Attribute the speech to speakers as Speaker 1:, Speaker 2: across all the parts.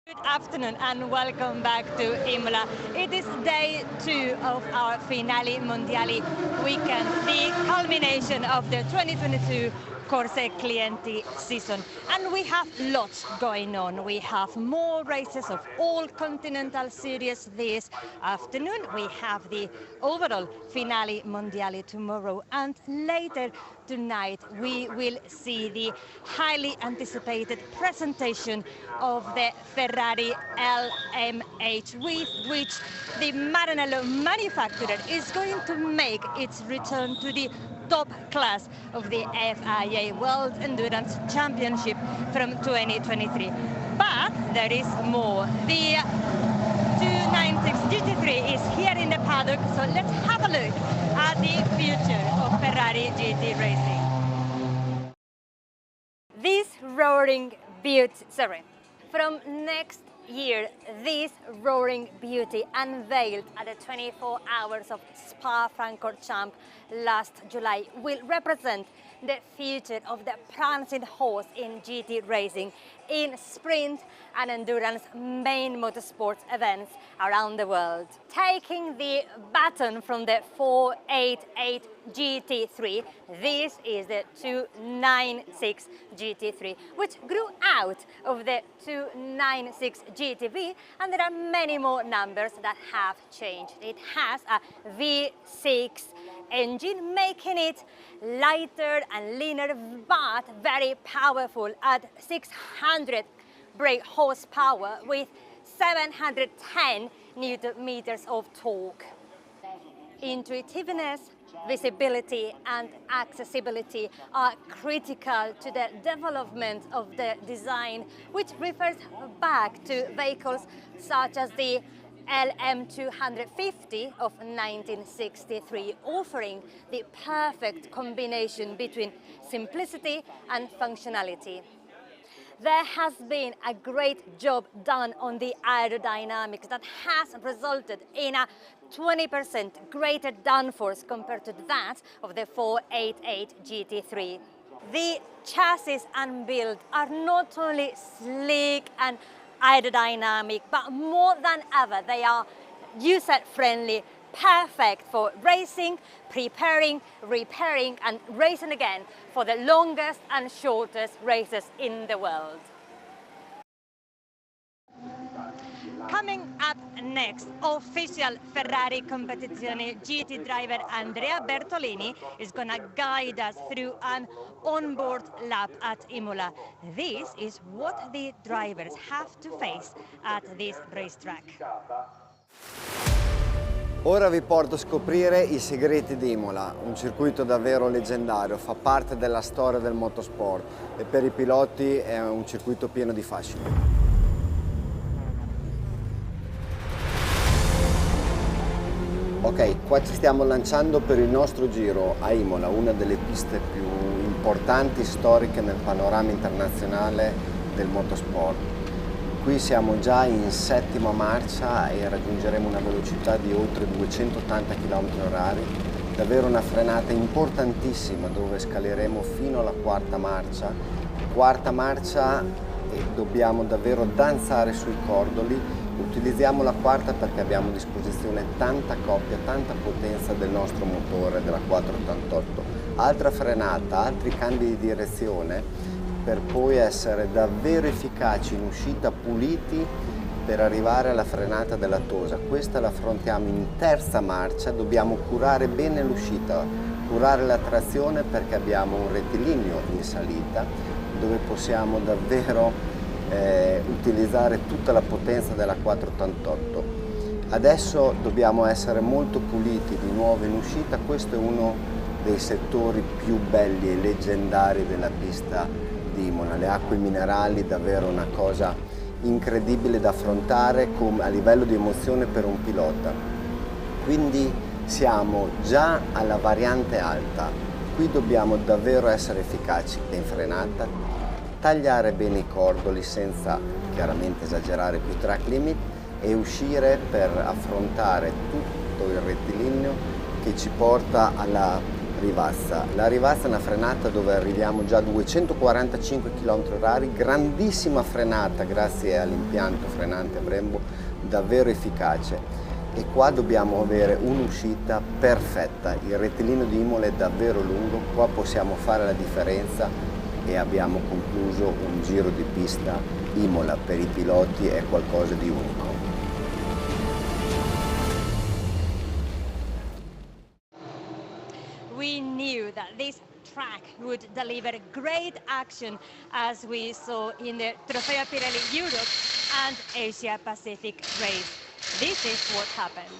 Speaker 1: Good afternoon and welcome back to Imola. It is day 2 of our Finali Mondiali weekend, the culmination of the 2022 Corse Clienti season. And we have lots going on. We have more races of all continental series this afternoon. We have the overall Finali Mondiali tomorrow, and later tonight we will see the highly anticipated presentation of the Ferrari LMH, with which the Maranello manufacturer is going to make its return to the top class of the FIA World Endurance Championship from 2023. But there is more. The 296 GT3 is here in the paddock, so let's have a look at the future of Ferrari GT racing. This roaring beauty, from next year, this roaring beauty unveiled at the 24 Hours of Spa-Francorchamps last July will represent the future of the prancing horse in GT racing in sprint and endurance main motorsports events around the world. Taking the baton from the 488 GT3, this is the 296 GT3, which grew out of the 296 GTV, and there are many more numbers that have changed. It has a V6 engine, making it lighter and leaner, but very powerful at 600 brake horsepower with 710 Newton meters of torque. Intuitiveness, visibility and accessibility are critical to the development of the design, which refers back to vehicles such as the LM250 of 1963, offering the perfect combination between simplicity and functionality. There has been a great job done on the aerodynamics that has resulted in a 20% greater downforce compared to that of the 488 GT3. The chassis and build are not only sleek and aerodynamic, but more than ever they are user-friendly, perfect for racing, preparing, repairing and racing again for the longest and shortest races in the world. Coming up next, official Ferrari Competizione GT driver Andrea Bertolini is going to guide us through an onboard lap at Imola. This is what the drivers have to face at this racetrack.
Speaker 2: Ora vi porto a scoprire i segreti di Imola, un circuito davvero leggendario, fa parte della storia del motorsport e per i piloti è un circuito pieno di fascino. Ok, qua ci stiamo lanciando per il nostro giro a Imola, una delle piste più importanti e storiche nel panorama internazionale del motorsport. Qui siamo già in settima marcia e raggiungeremo una velocità di oltre 280 km/h, davvero una frenata importantissima dove scaleremo fino alla quarta marcia. Quarta marcia e dobbiamo davvero danzare sui cordoli. Utilizziamo la quarta perché abbiamo a disposizione tanta coppia, tanta potenza del nostro motore, della 488. Altra frenata, altri cambi di direzione per poi essere davvero efficaci in uscita, puliti per arrivare alla frenata della tosa. Questa la affrontiamo in terza marcia, dobbiamo curare bene l'uscita, curare la trazione perché abbiamo un rettilineo in salita dove possiamo davvero utilizzare tutta la potenza della 488. Adesso dobbiamo essere molto puliti di nuovo in uscita, questo è uno dei settori più belli e leggendari della pista di Imola. Le acque minerali, davvero una cosa incredibile da affrontare a livello di emozione per un pilota. Quindi siamo già alla variante alta, qui dobbiamo davvero essere efficaci in frenata, tagliare bene i cordoli senza chiaramente esagerare più track limit e uscire per affrontare tutto il rettilineo che ci porta alla Rivazza. La Rivazza è una frenata dove arriviamo già a 245 km/h, grandissima frenata grazie all'impianto frenante a Brembo, davvero efficace. E qua dobbiamo avere un'uscita perfetta, il rettilineo di Imola è davvero lungo, qua possiamo fare la differenza e abbiamo concluso un giro di pista. Imola per i piloti è qualcosa di unico.
Speaker 1: We knew that this track would deliver great action as we saw in the Trofeo Pirelli Europe and Asia Pacific race. This is what happened.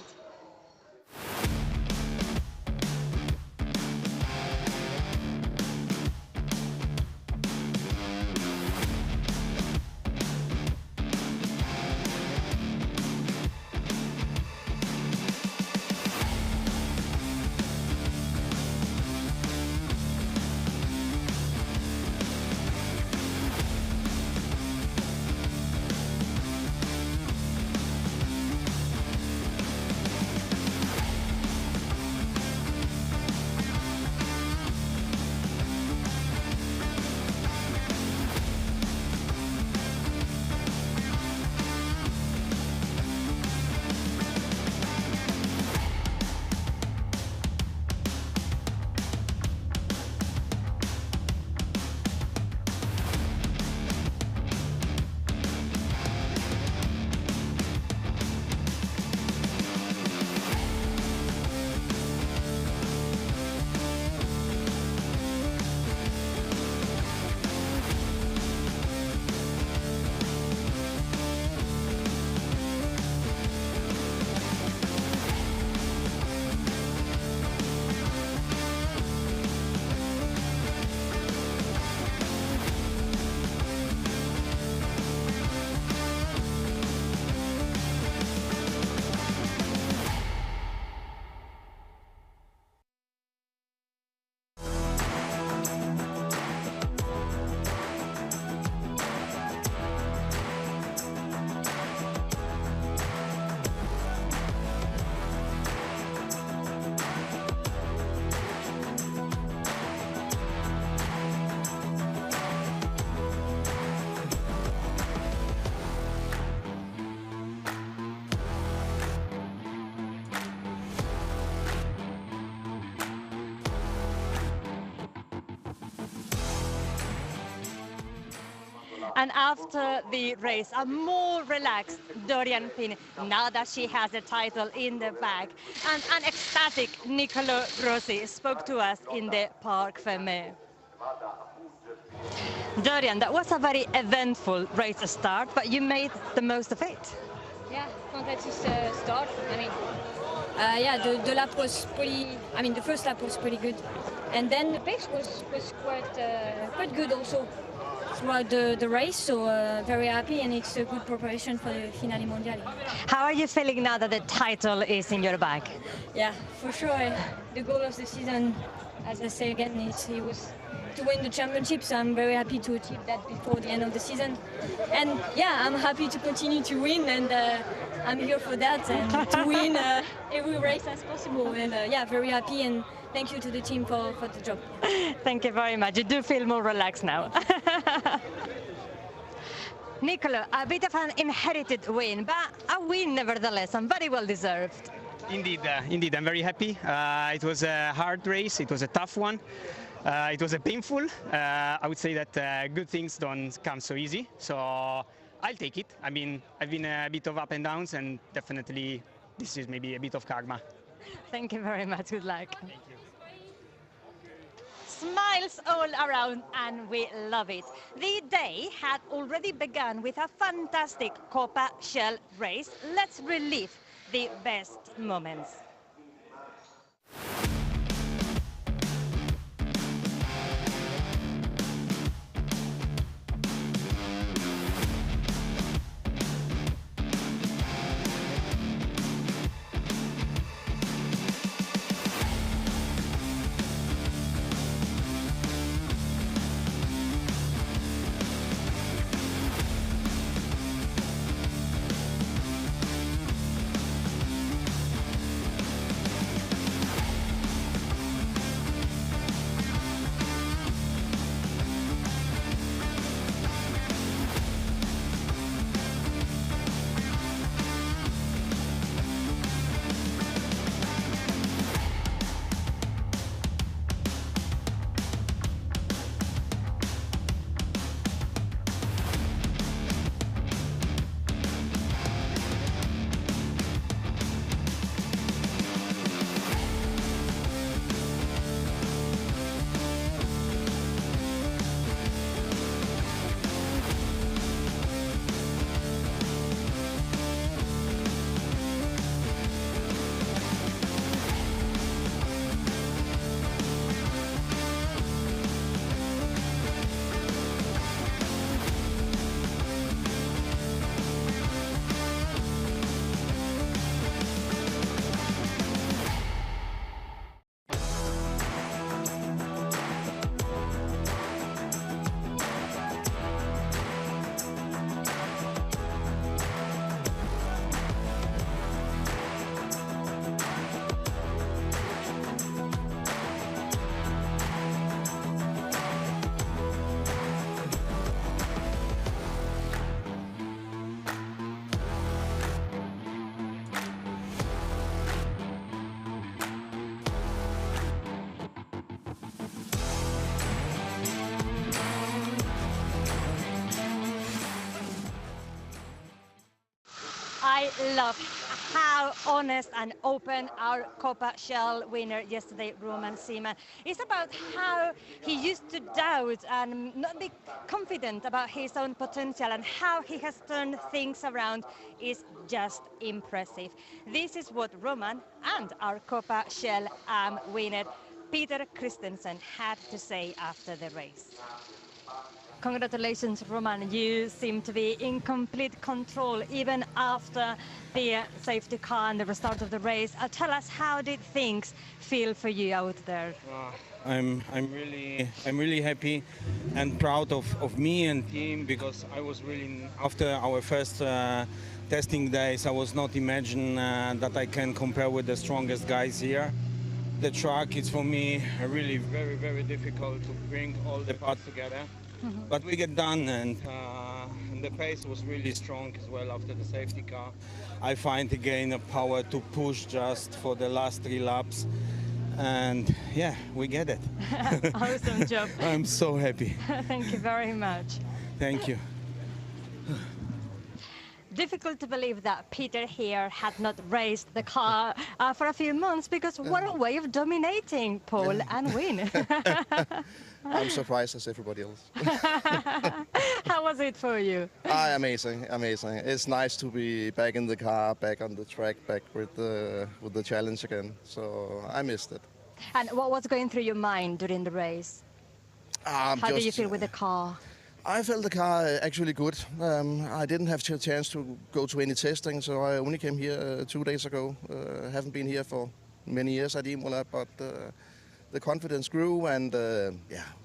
Speaker 1: And after the race, a more relaxed Dorian Pin, now that she has a title in the bag. And an ecstatic Nicolo Rossi spoke to us in the Parc Fermé. Dorian, that was a very eventful race start, but you made the most of it.
Speaker 3: Yeah, competitive start. I mean, yeah, the lap was pretty. I mean, the first lap was pretty good, and then the pace was quite good also throughout the race. So very happy, and it's a good preparation for the Finali Mondiali.
Speaker 1: How are you feeling now that the title is in your bag?
Speaker 3: Yeah, for sure. The goal of the season, as I say again, it was to win the championship, so I'm very happy to achieve that before the end of the season. And yeah, I'm happy to continue to win, and I'm here for that, and to win every race as possible. And yeah, very happy, and thank you to the team for the job.
Speaker 1: Thank you very much. You do feel more relaxed now. Nicolo, a bit of an inherited win, but a win nevertheless, and very well deserved.
Speaker 4: Indeed, I'm very happy. It was a hard race, it was a tough one. It was a painful. I would say that good things don't come so easy, so I'll take it. I mean, I've been a bit of up and downs, and definitely this is maybe a bit of karma.
Speaker 1: Thank you very much. Good luck.
Speaker 4: Thank you.
Speaker 1: Smiles all around, and we love it. The day had already begun with a fantastic Copa Shell race. Let's relive the best moments. I love how honest and open our Copa Shell winner yesterday, Roman Seaman, is about how he used to doubt and not be confident about his own potential, and how he has turned things around is just impressive. This is what Roman and our Copa Shell winner, Peter Christensen, had to say after the race. Congratulations, Roman. You seem to be in complete control even after the safety car and the restart of the race. Tell us, how did things feel for you out there?
Speaker 5: I'm really happy and proud of me and team, because I was really, after our first testing days, I was not imagine that I can compare with the strongest guys here. The track is for me really very difficult to bring all the parts together. But we get done, and the pace was really strong as well after the safety car. I find again a power to push just for the last 3 laps, and yeah, we get it.
Speaker 1: Awesome job.
Speaker 5: I'm so happy.
Speaker 1: Thank you very much.
Speaker 5: Thank you.
Speaker 1: Difficult to believe that Peter here had not raced the car for a few months, because what a way of dominating pole and win.
Speaker 6: I'm surprised as everybody else.
Speaker 1: How was it for you?
Speaker 6: Amazing. It's nice to be back in the car, back on the track, back with the challenge again. So I missed it.
Speaker 1: And what was going through your mind during the race? How do you feel with the car?
Speaker 6: I felt the car actually good. I didn't have a chance to go to any testing, so I only came here 2 days ago. Haven't been here for many years at Imola, but the confidence grew, and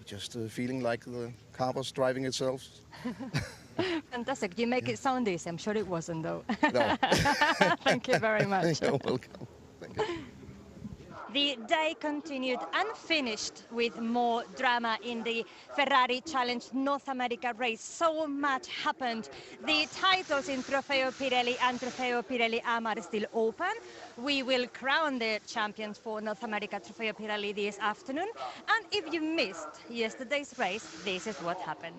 Speaker 6: just feeling like the car was driving itself.
Speaker 1: Fantastic. You make it sound easy. I'm sure it wasn't, though.
Speaker 6: No.
Speaker 1: Thank you very much.
Speaker 6: You're welcome. Thank you.
Speaker 1: The day continued unfinished with more drama in the Ferrari Challenge North America race. So much happened. The titles in Trofeo Pirelli and Trofeo Pirelli AM are still open. We will crown the champions for North America Trofeo Pirelli this afternoon. And if you missed yesterday's race, this is what happened.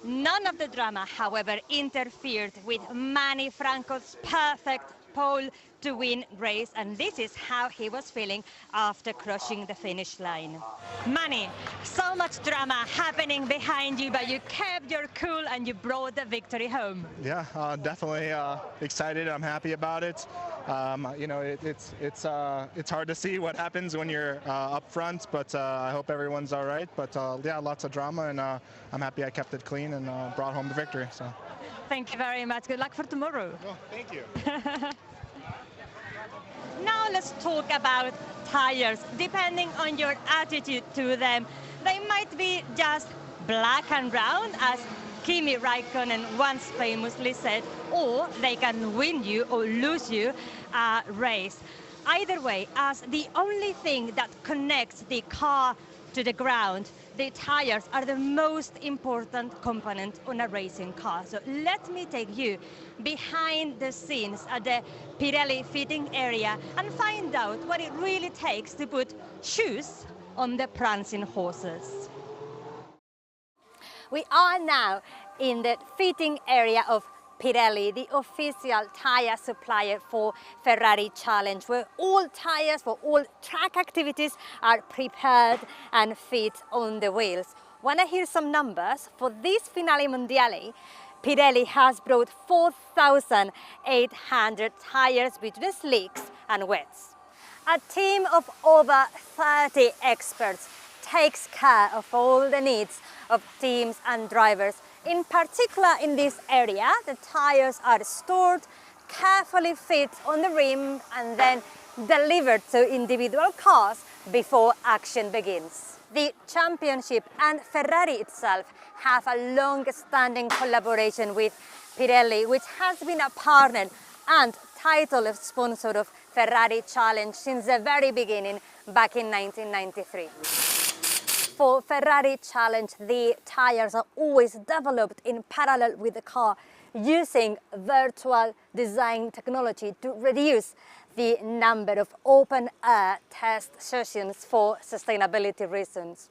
Speaker 1: None of the drama, however, interfered with Manny Franco's perfect pole to win race, and this is how he was feeling after crossing the finish line. Manny, so much drama happening behind you, but you kept your cool and you brought the victory home.
Speaker 7: Yeah, definitely excited. I'm happy about it. You know, it's hard to see what happens when you're up front, but I hope everyone's all right. But yeah, lots of drama, and I'm happy I kept it clean and brought home the victory. So.
Speaker 1: Thank you very much. Good luck for tomorrow.
Speaker 7: Oh, thank you.
Speaker 1: Now let's talk about tires. Depending on your attitude to them, they might be just black and round, as Kimi Raikkonen once famously said, or they can win you or lose you a race. Either way, as the only thing that connects the car to the ground, the tires are the most important component on a racing car. So let me take you behind the scenes at the Pirelli fitting area and find out what it really takes to put shoes on the prancing horses. We are now in the fitting area of Pirelli, the official tire supplier for Ferrari Challenge, where all tires for all track activities are prepared and fit on the wheels. Want to hear some numbers? For this Finali Mondiali, Pirelli has brought 4,800 tires between slicks and wets. A team of over 30 experts takes care of all the needs of teams and drivers. In particular, in this area, the tires are stored, carefully fit on the rim and then delivered to individual cars before action begins. The championship and Ferrari itself have a long-standing collaboration with Pirelli, which has been a partner and title sponsor of Ferrari Challenge since the very beginning back in 1993. For Ferrari Challenge, the tires are always developed in parallel with the car using virtual design technology to reduce the number of open-air test sessions for sustainability reasons.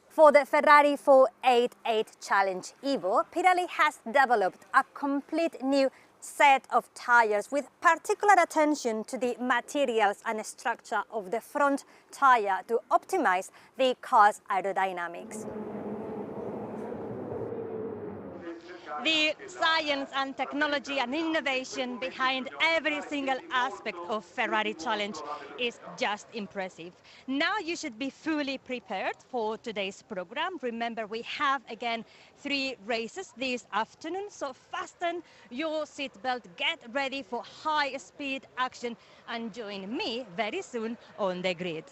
Speaker 1: For the Ferrari 488 Challenge Evo, Pirelli has developed a complete new set of tires with particular attention to the materials and structure of the front tire to optimize the car's aerodynamics. The science and technology and innovation behind every single aspect of Ferrari Challenge is just impressive. Now you should be fully prepared for today's program. Remember, we have again 3 races this afternoon, so fasten your seatbelt, get ready for high-speed action and join me very soon on the grid.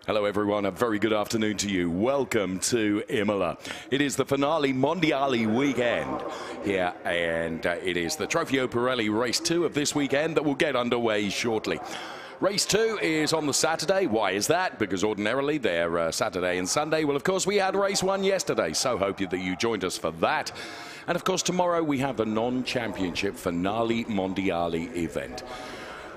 Speaker 8: Hello everyone, a very good afternoon to you. Welcome to Imola. It is the Finali Mondiali weekend here, and it is the Trofeo Pirelli Race 2 of this weekend that will get underway shortly. Race 2 is on the Saturday. Why is that? Because ordinarily they're Saturday and Sunday. Well, of course, we had race 1 yesterday, so hope that you joined us for that. And of course, tomorrow we have the non-championship Finali Mondiali event.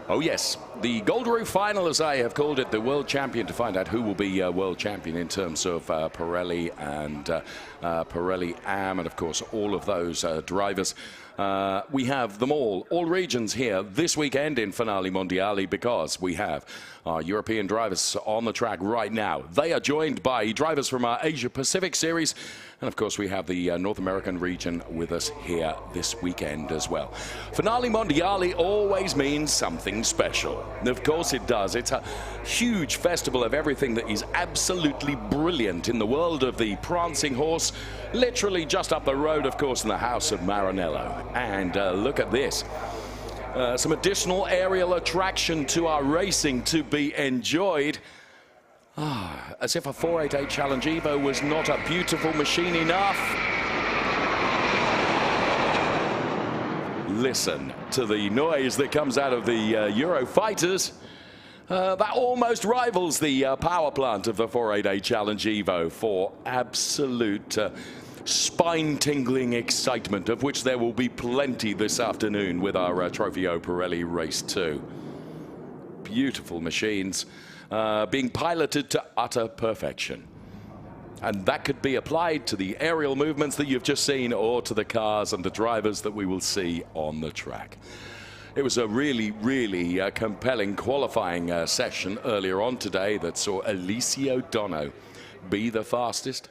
Speaker 8: Oh yes, the Gold Roof Final, as I have called it, the World Champion, to find out who will be World Champion in terms of Pirelli and Pirelli AM, and of course all of those drivers We have them all regions here this weekend in Finali Mondiali, because we have our European drivers on the track right now. They are joined by drivers from our Asia Pacific series, and of course we have the North American region with us here this weekend as well. Finali Mondiali always means something special. Of course it does. It's a huge festival of everything that is absolutely brilliant in the world of the prancing horse, literally just up the road, of course, in the house of Maranello. And look at this. Some additional aerial attraction to our racing to be enjoyed. As if a 488 Challenge Evo was not a beautiful machine enough. Listen to the noise that comes out of the Eurofighters. That almost rivals the power plant of the 488 Challenge Evo for absolute spine-tingling excitement, of which there will be plenty this afternoon with our Trofeo Pirelli Race 2. Beautiful machines being piloted to utter perfection. And that could be applied to the aerial movements that you've just seen, or to the cars and the drivers that we will see on the track. It was a really compelling qualifying session earlier on today that saw Alessio Dono be the fastest,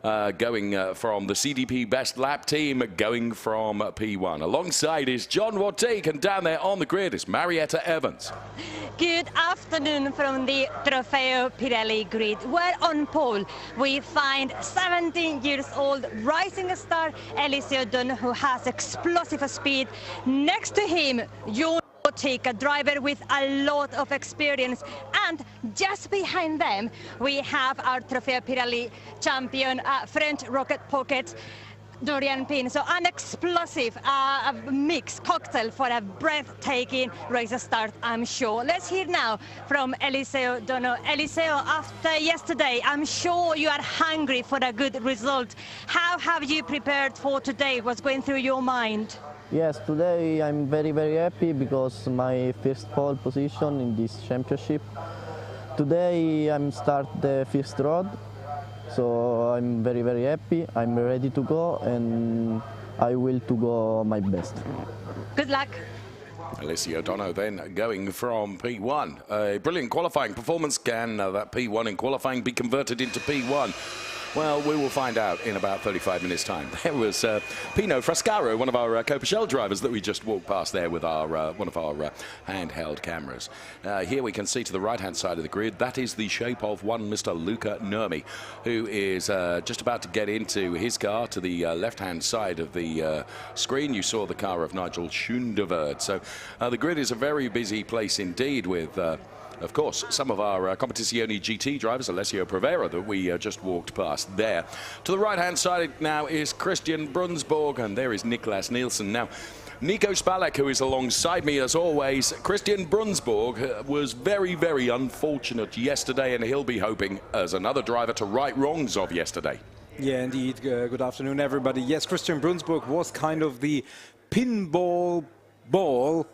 Speaker 8: going from the CDP Best Lap team, going from P1. Alongside is John Wartique, and down there on the grid is Marietta Evans.
Speaker 1: Good afternoon from the Trofeo Pirelli grid, where on pole we find 17 years old rising star Alessio Dono, who has explosive speed. Next to him, John Wartique, a driver with a lot of experience, and just behind them we have our Trofeo Pirelli champion, French rocket pocket, Dorian Pin. So an explosive mix cocktail for a breathtaking race start, I'm sure. Let's hear now from Alessio Dono. Alessio, after yesterday, I'm sure you are hungry for a good result. How have you prepared for today? What's going through your mind?
Speaker 9: Yes, today I'm very happy because my first pole position in this championship. Today I'm start the first road, so I'm very happy. I'm ready to go, and I will to go my best.
Speaker 1: Good luck.
Speaker 8: Alessio Dono then going from P1. A brilliant qualifying performance. Can that P1 in qualifying be converted into P1? Well, we will find out in about 35 minutes' time. There was Pino Frascaro, one of our Copa Shell drivers that we just walked past there with our one of our handheld cameras. Here we can see to the right-hand side of the grid, that is the shape of one Mr. Luca Nurmi, who is just about to get into his car. To the left-hand side of the screen, you saw the car of Nigel Schoendeverd. So the grid is a very busy place indeed with of course, some of our Competizione GT drivers, Alessio Provera, that we just walked past there. To the right-hand side now is Christian Brunsborg, and there is Niklas Nielsen. Now, Nico Spalek, who is alongside me as always. Christian Brunsborg was very unfortunate yesterday, and he'll be hoping, as another driver, to right wrongs of yesterday.
Speaker 10: Yeah, indeed. Good afternoon, everybody. Yes, Christian Brunsborg was kind of the pinball ball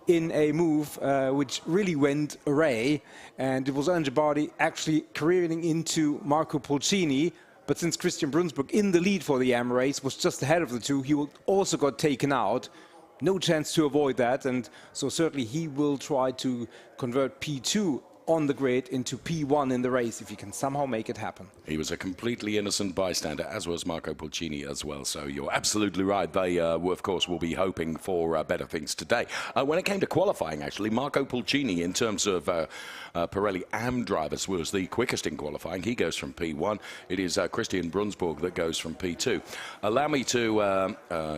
Speaker 10: in a move which really went awry, and it was Angebadi actually careering into Marco Pulcini. But since Christian Brunsborg in the lead for the AM race was just ahead of the two, he also got taken out. No chance to avoid that, and so certainly he will try to convert P2 on the grid into P1 in the race if he can somehow make it happen.
Speaker 8: He was a completely innocent bystander, as was Marco Pulcini as well, so you're absolutely right. They, of course, will be hoping for better things today. When it came to qualifying, actually, Marco Pulcini, in terms of Pirelli AM drivers, was the quickest in qualifying. He goes from P1. It is Christian Brunsborg that goes from P2. Allow me to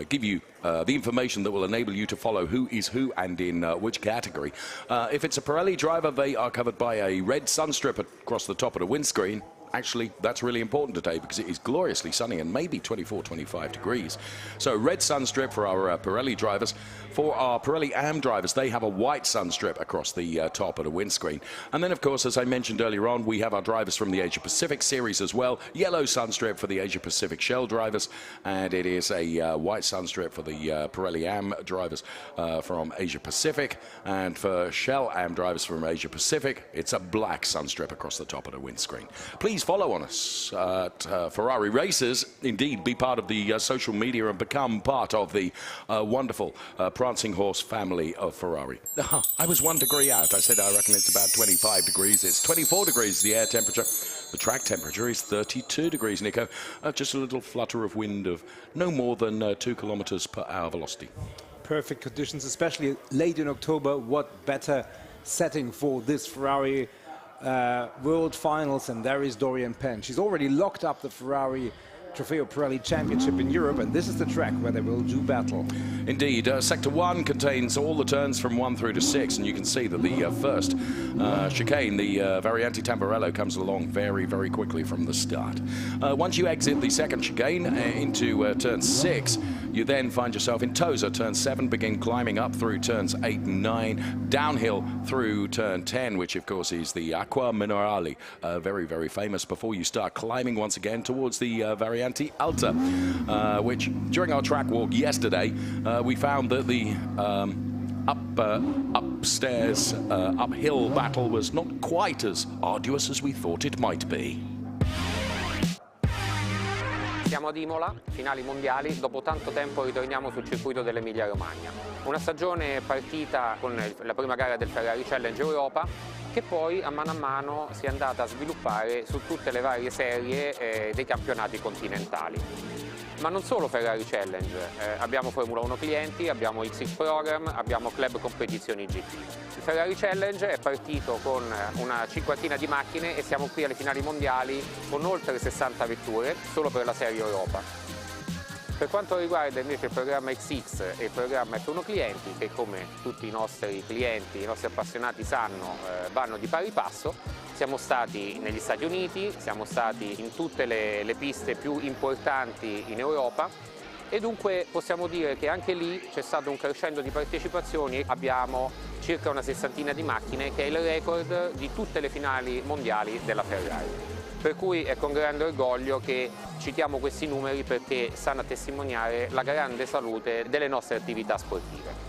Speaker 8: give you the information that will enable you to follow who is who and in which category. If it's a Pirelli driver, they are covered by a red sunstrip across the top of the windscreen. Actually, that's really important today because it is gloriously sunny and maybe 24, 25 degrees. So red sunstrip for our Pirelli drivers. For our Pirelli AM drivers, they have a white sunstrip across the top of the windscreen. And then, of course, as I mentioned earlier on, we have our drivers from the Asia Pacific series as well. Yellow sunstrip for the Asia Pacific Shell drivers, and it is a white sunstrip for the Pirelli AM drivers from Asia Pacific. And for Shell AM drivers from Asia Pacific, it's a black sunstrip across the top of the windscreen. Please please follow on us at Ferrari Racers. Indeed, be part of the social media and become part of the wonderful prancing horse family of Ferrari. I was 1 degree out. I said I reckon it's about 25 degrees. It's 24 degrees, the air temperature. The track temperature is 32 degrees, Nico. Just a little flutter of wind of no more than 2 kilometers per hour velocity.
Speaker 10: Perfect conditions, especially late in October. What better setting for this Ferrari World Finals? And there is Dorian Penn. She's already locked up the Ferrari Trofeo Pirelli Championship in Europe, and this is the track where they will do battle.
Speaker 8: Indeed, Sector 1 contains all the turns from 1 through to 6, and you can see that the first chicane, the Variante Tamburello, comes along very, very quickly from the start. Once you exit the second chicane into turn 6, you then find yourself in Tosa. Turn 7, begin climbing up through turns 8 and 9, downhill through turn 10, which of course is the Acqua Minerale, very, very famous, before you start climbing once again towards the Variante Alta, which during our track walk yesterday, we found that the uphill battle was not quite as arduous as we thought it might be.
Speaker 11: Siamo ad Imola, finali mondiali, dopo tanto tempo ritorniamo sul circuito dell'Emilia Romagna. Una stagione partita con la prima gara del Ferrari Challenge Europa, che poi a mano si è andata a sviluppare su tutte le varie serie dei campionati continentali. Ma non solo Ferrari Challenge, abbiamo Formula 1 clienti, abbiamo XX Program, abbiamo Club Competizioni GT. Il Ferrari Challenge è partito con una cinquantina di macchine e siamo qui alle finali mondiali con oltre 60 vetture solo per la serie Europa. Per quanto riguarda invece il programma XX e il programma F1 clienti, che come tutti i nostri clienti, i nostri appassionati sanno, vanno di pari passo, siamo stati negli Stati Uniti, siamo stati in tutte le piste più importanti in Europa e dunque possiamo dire che anche lì c'è stato un crescendo di partecipazioni. Abbiamo circa una sessantina di macchine, che è il record di tutte le finali mondiali della Ferrari. Per cui è con grande orgoglio che citiamo questi numeri, perché stanno a testimoniare la grande salute delle nostre attività sportive.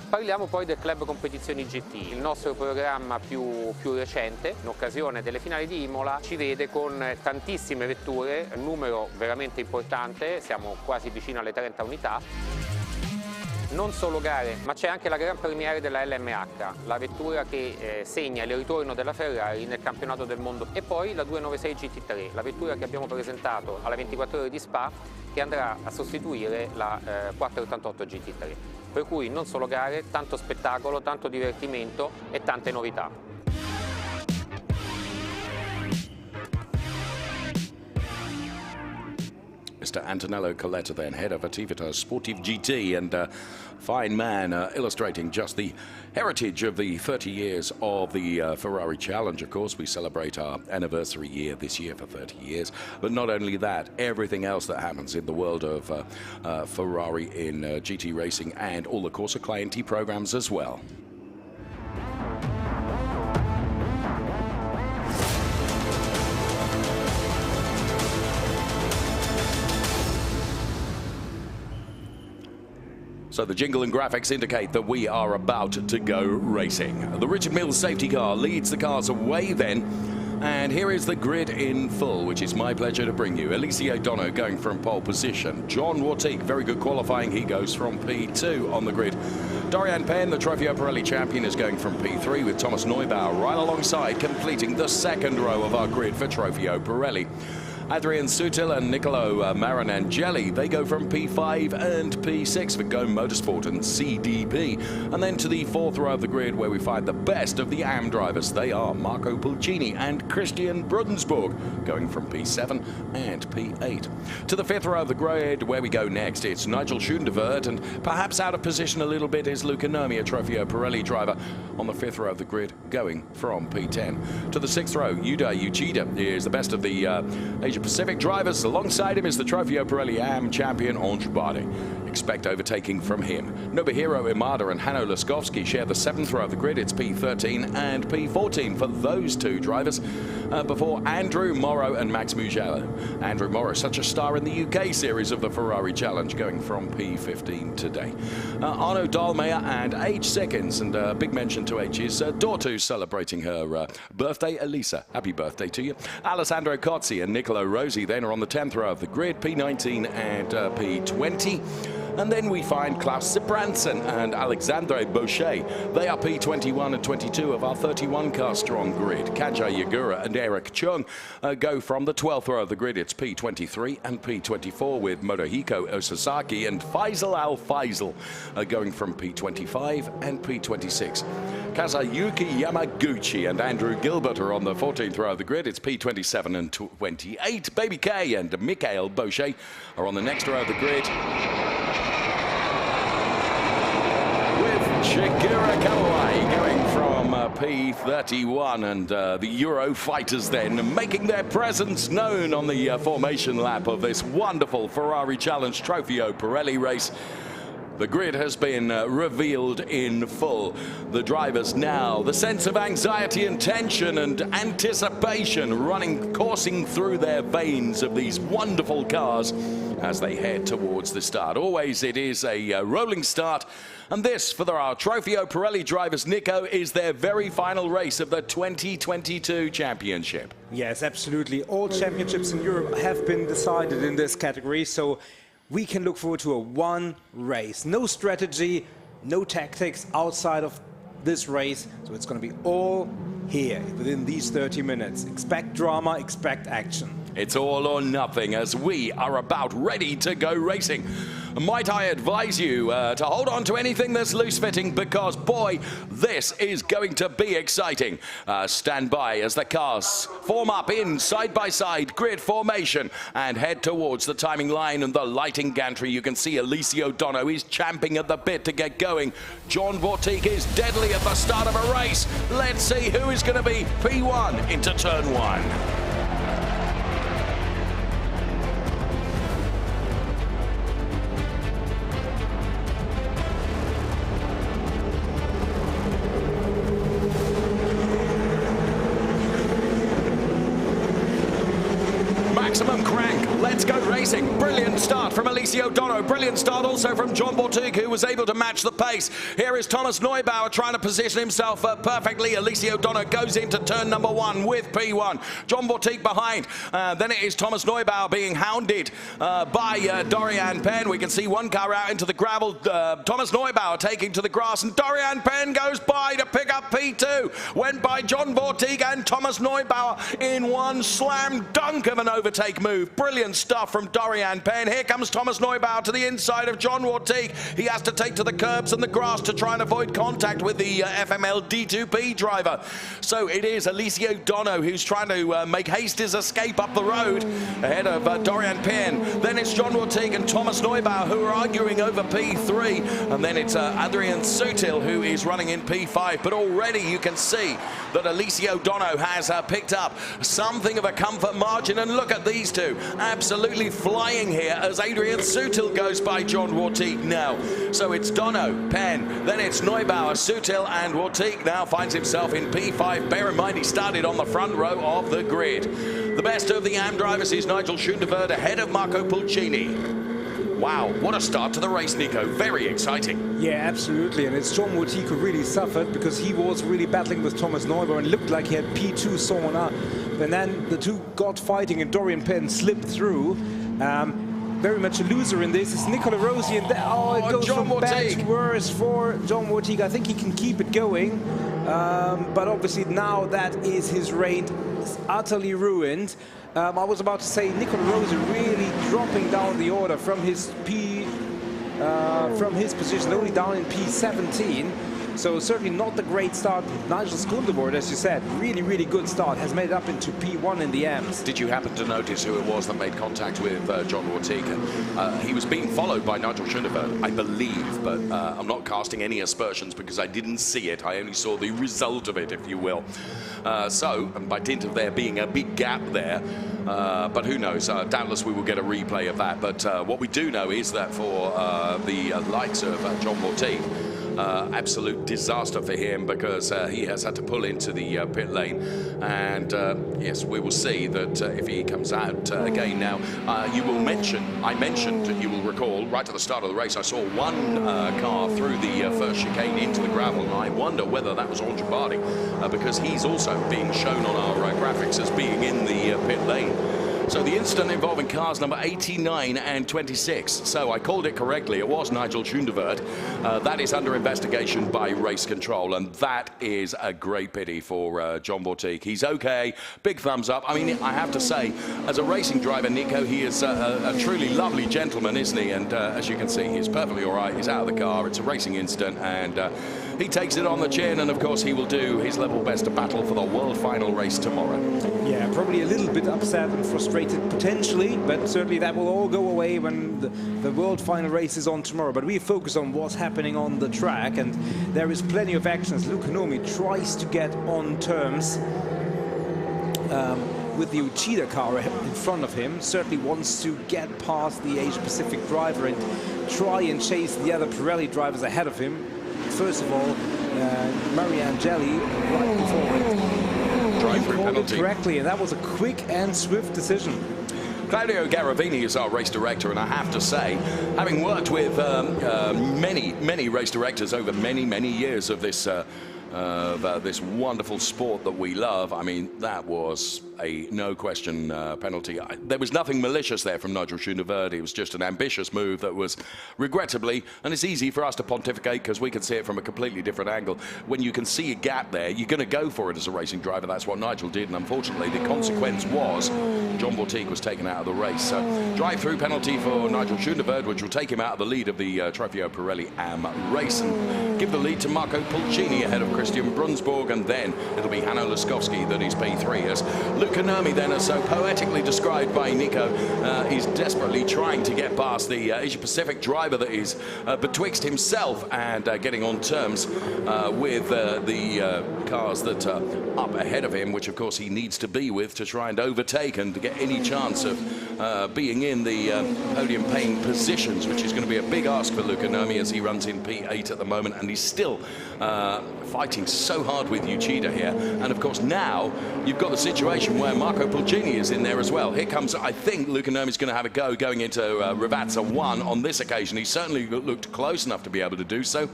Speaker 11: Parliamo poi del Club Competizioni GT, il nostro programma più recente. In occasione delle finali di Imola ci vede con tantissime vetture, un numero veramente importante, siamo quasi vicino alle 30 unità. Non solo gare, ma c'è anche la Gran Premiere della LMH, la vettura che segna il ritorno della Ferrari nel campionato del mondo. E poi la 296 GT3, la vettura che abbiamo presentato alla 24 ore di Spa, che andrà a sostituire la 488 GT3. Per cui non solo gare, tanto spettacolo, tanto divertimento e tante novità.
Speaker 8: Mr. Antonello Coletta, then head of Attività Sportive GT, and a fine man illustrating just the heritage of the 30 years of the Ferrari Challenge. Of course, we celebrate our anniversary year this year for 30 years, but not only that, everything else that happens in the world of Ferrari in GT racing and all the Corsa Clienti programs as well. So the jingle and graphics indicate that we are about to go racing. The Richard Mills safety car leads the cars away then. And here is the grid in full, which is my pleasure to bring you. Eliseo Dono going from pole position. John Wartique, very good qualifying. He goes from P2 on the grid. Dorian Penn, the Trofeo Pirelli champion, is going from P3 with Thomas Neubauer right alongside, completing the second row of our grid for Trofeo Pirelli. Adrian Sutil and Nicolo Marinangeli, they go from P5 and P6 for Go Motorsport and CDP. And then to the fourth row of the grid, where we find the best of the AM drivers. They are Marco Pulcini and Christian Brudensburg, going from P7 and P8. To the fifth row of the grid, where we go next, it's Nigel Schoendevert, and perhaps out of position a little bit is Luca Nomi, a Trofeo Pirelli driver, on the fifth row of the grid, going from P10. To the sixth row, Yuda Uchida is the best of the Asia Pacific drivers. Alongside him is the Trofeo Pirelli AM champion Ange Bardet. expect overtaking from him. Nobuhiro Imada and Hanno Laskowski share the 7th row of the grid. It's P13 and P14 for those two drivers before Andrew Morrow and Max Mugello. Andrew Morrow, such a star in the UK series of the Ferrari Challenge, going from P15 today. Arno Dahlmeier and H seconds, and a big mention to H's daughter, who's celebrating her birthday, Elisa. Happy birthday to you. Alessandro Cozzi and Nicolo Rosi then are on the 10th row of the grid, P19 and P20. And then we find Klaus Sibranson and Alexandre Boucher. They are P21 and 22 of our 31-car strong grid. Kaja Yagura and Eric Chung go from the 12th row of the grid. It's P23 and P24 with Motohiko Osasaki and Faisal Al-Faisal going from P25 and P26. Kazuyuki Yamaguchi and Andrew Gilbert are on the 14th row of the grid. It's P27 and 28. Baby K and Mikhail Boucher are on the next row of the grid. Shigeru Kawai going from P31, and the Euro fighters then making their presence known on the formation lap of this wonderful Ferrari Challenge Trofeo Pirelli race. The grid has been revealed in full. The drivers now, the sense of anxiety and tension and anticipation coursing through their veins of these wonderful cars as they head towards the start. Always it is a rolling start. And this, for our Trofeo Pirelli drivers, Nico, is their very final race of the 2022 championship.
Speaker 10: Yes, absolutely. All championships in Europe have been decided in this category, so we can look forward to a one race. No strategy, no tactics outside of this race. So it's going to be all here within these 30 minutes. Expect drama, expect action.
Speaker 8: It's all or nothing as we are about ready to go racing. Might I advise you to hold on to anything that's loose-fitting, because, boy, this is going to be exciting. Stand by as the cars form up in side-by-side grid formation and head towards the timing line and the lighting gantry. You can see Alessio Dono is champing at the bit to get going. John Vortique is deadly at the start of a race. Let's see who is going to be P1 into turn 1. Maximum crank. Let's go racing. Brilliant start from Alessio Dono. Brilliant start also from John Vortique, who was able to match the pace. Here is Thomas Neubauer trying to position himself perfectly. Alessio Dono goes into turn number 1 with P1. John Vortique behind. Then it is Thomas Neubauer being hounded by Dorian Penn. We can see one car out into the gravel. Thomas Neubauer taking to the grass, and Dorian Penn goes by to pick up P2. Went by John Vortique and Thomas Neubauer in one slam dunk of an overtake move. Brilliant stuff from Dorian Penn. Here comes Thomas Neubauer to the inside of John Vortique. He has to take to the curbs and the grass to try and avoid contact with the FML D2P driver. So it is Alessio Dono who's trying to make haste his escape up the road ahead of Dorian Penn. Then it's John Vortique and Thomas Neubauer who are arguing over P3. And then it's Adrian Sutil who is running in P5. But already you can see that Alessio Dono has picked up something of a comfort margin. And look at these two absolutely flying here as Adrian Sutil goes by John Vortique now. So it's Dono, Penn, then it's Neubauer, Sutil, and Vortique now finds himself in P5. Bear in mind he started on the front row of the grid. The best of the AM drivers is Nigel Schoendeverd ahead of Marco Pulcini. Wow, what a start to the race, Nico. Very exciting.
Speaker 10: Yeah, absolutely. And it's John Vortique who really suffered because he was really battling with Thomas Neubauer and looked like he had P2 sewn up. And then the two got fighting and Dorian Penn slipped through. Very much a loser in this is Nicola Rosi, and it goes
Speaker 8: John
Speaker 10: from bad
Speaker 8: Vortique.
Speaker 10: to worse for John Vortique. I think he can keep it going, but obviously now that is his reign is utterly ruined. I was about to say Nicola Rosi really dropping down the order from his position, only down in P17. So certainly not the great start. Nigel Skundervoort, as you said, really, really good start, has made it up into P1 in the AMS.
Speaker 8: Did you happen to notice who it was that made contact with John Wartika? He was being followed by Nigel Skundervoort, I believe, but I'm not casting any aspersions because I didn't see it. I only saw the result of it, if you will. And by dint of there being a big gap there, but who knows, doubtless we will get a replay of that. But what we do know is that for the likes of John Wartika, absolute disaster for him, because he has had to pull into the pit lane, and yes, we will see that if he comes out again now. I mentioned, you will recall, right at the start of the race, I saw one car through the first chicane into the gravel, and I wonder whether that was Angibardi, because he's also being shown on our graphics as being in the pit lane. So the incident involving cars number 89 and 26. So I called it correctly. It was Nigel Skundervoort. That is under investigation by race control, and that is a great pity for John Wartika. He's okay. Big thumbs up. I mean, I have to say, as a racing driver, Nico, he is a truly lovely gentleman, isn't he? And as you can see, he's perfectly all right. He's out of the car. It's a racing incident, and he takes it on the chin, and of course he will do his level best to battle for the world final race tomorrow.
Speaker 10: Yeah, probably a little bit upset and frustrated potentially, but certainly that will all go away when the world final race is on tomorrow. But we focus on what's happening on the track, and there is plenty of action as Luca Nomi tries to get on terms with the Uchida car in front of him. Certainly wants to get past the Asia Pacific driver and try and chase the other Pirelli drivers ahead of him. First of all, Marianne Jelly right before it.
Speaker 8: Drive-through penalty.
Speaker 10: Correctly, and that was a quick and swift decision.
Speaker 8: Claudio Garavini is our race director, and I have to say, having worked with many race directors over many years of this this wonderful sport that we love, I mean, that was a no-question penalty. There was nothing malicious there from Nigel Skundervoort. It was just an ambitious move that was, regrettably, and it's easy for us to pontificate because we can see it from a completely different angle. When you can see a gap there, you're going to go for it as a racing driver. That's what Nigel did, and unfortunately, the consequence was John Wartika was taken out of the race. So, drive-through penalty for Nigel Skundervoort, which will take him out of the lead of the Trofeo Pirelli AM race and give the lead to Marco Pulcini ahead of Christian Brunsborg, and then it'll be Hanno Laskowski that is P3 as Luca Nomi, then, as so poetically described by Nico, is desperately trying to get past the Asia-Pacific driver that is betwixt himself and getting on terms with the cars that are up ahead of him, which of course he needs to be with to try and overtake and to get any chance of being in the podium paying positions, which is going to be a big ask for Luca Nomi as he runs in P8 at the moment, and he's still fighting so hard with Uchida here. And of course now you've got the situation where Marco Pulcini is in there as well. Here comes, I think, Luca Nomi's going to have a go going into Ravazza 1 on this occasion. He certainly looked close enough to be able to do so.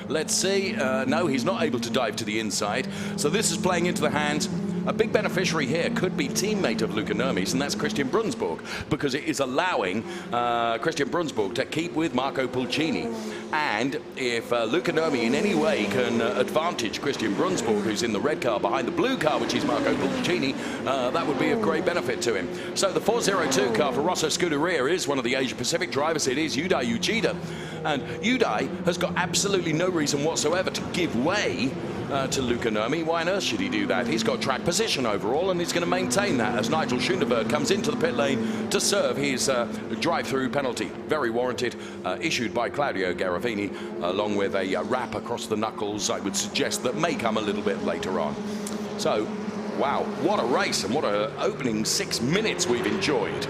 Speaker 8: Let's see. No, he's not able to dive to the inside. So this is playing into the hands. A big beneficiary here could be teammate of Luca Nomi's, and that's Christian Brunsborg, because it is allowing Christian Brunsborg to keep with Marco Pulcini. And if Luca Nomi in any way can advantage Christian Brunsborg, who's in the red car behind the blue car, which is Marco Pulcini, that would be of great benefit to him. So the 402 car for Rosso Scuderia is one of the Asia-Pacific drivers. It is Yudai Uchida. And Yudai has got absolutely no reason whatsoever to give way to Luca Nomi. Why on earth should he do that? He's got track position overall, and he's going to maintain that as Nigel Skundervoort comes into the pit lane to serve his drive-through penalty. Very warranted, issued by Claudio Garavini, along with a wrap across the knuckles, I would suggest, that may come a little bit later on. So, wow, what a race, and what an opening 6 minutes we've enjoyed.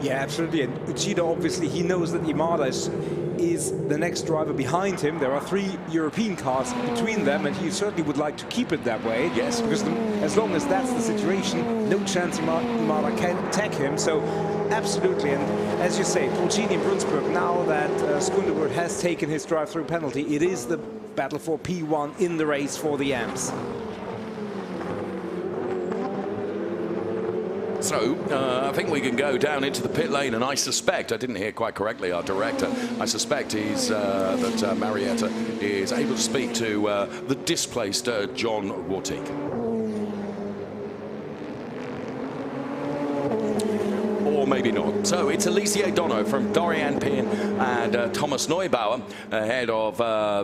Speaker 10: Yeah, absolutely. And Uchida, obviously, he knows that Yamada is the next driver behind him. There are 3 European cars between them, and he certainly would like to keep it that way.
Speaker 8: Yes.
Speaker 10: Because as long as that's the situation, no chance Yamada can attack him. So, absolutely. And as you say, Pulcini and Brunsborg, now that Skundervoort has taken his drive-through penalty, it is the battle for P1 in the race for the AMS.
Speaker 8: So, I think we can go down into the pit lane, and I suspect, I didn't hear quite correctly our director, I suspect he's, that Marietta is able to speak to the displaced John Wartika. or maybe not. So it's Alessio Dono from Dorian Pin and Thomas Neubauer ahead of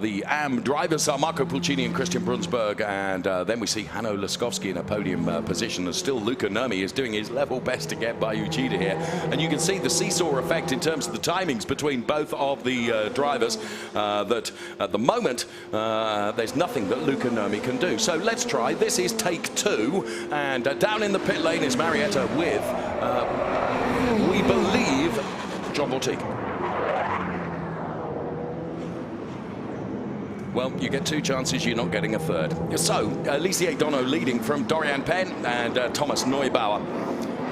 Speaker 8: the AM drivers, Marco Pulcini and Christian Brunsberg, and then we see Hanno Laskowski in a podium position, and still Luca Nurmi is doing his level best to get by Uchida here, and you can see the seesaw effect in terms of the timings between both of the drivers, that at the moment there's nothing that Luca Nurmi can do. So let's try. This is take 2, and down in the pit lane is Marietta with, we believe, John Vortig. Well, you get 2 chances, you're not getting a third. So, Alessio Dono leading from Dorian Penn and Thomas Neubauer.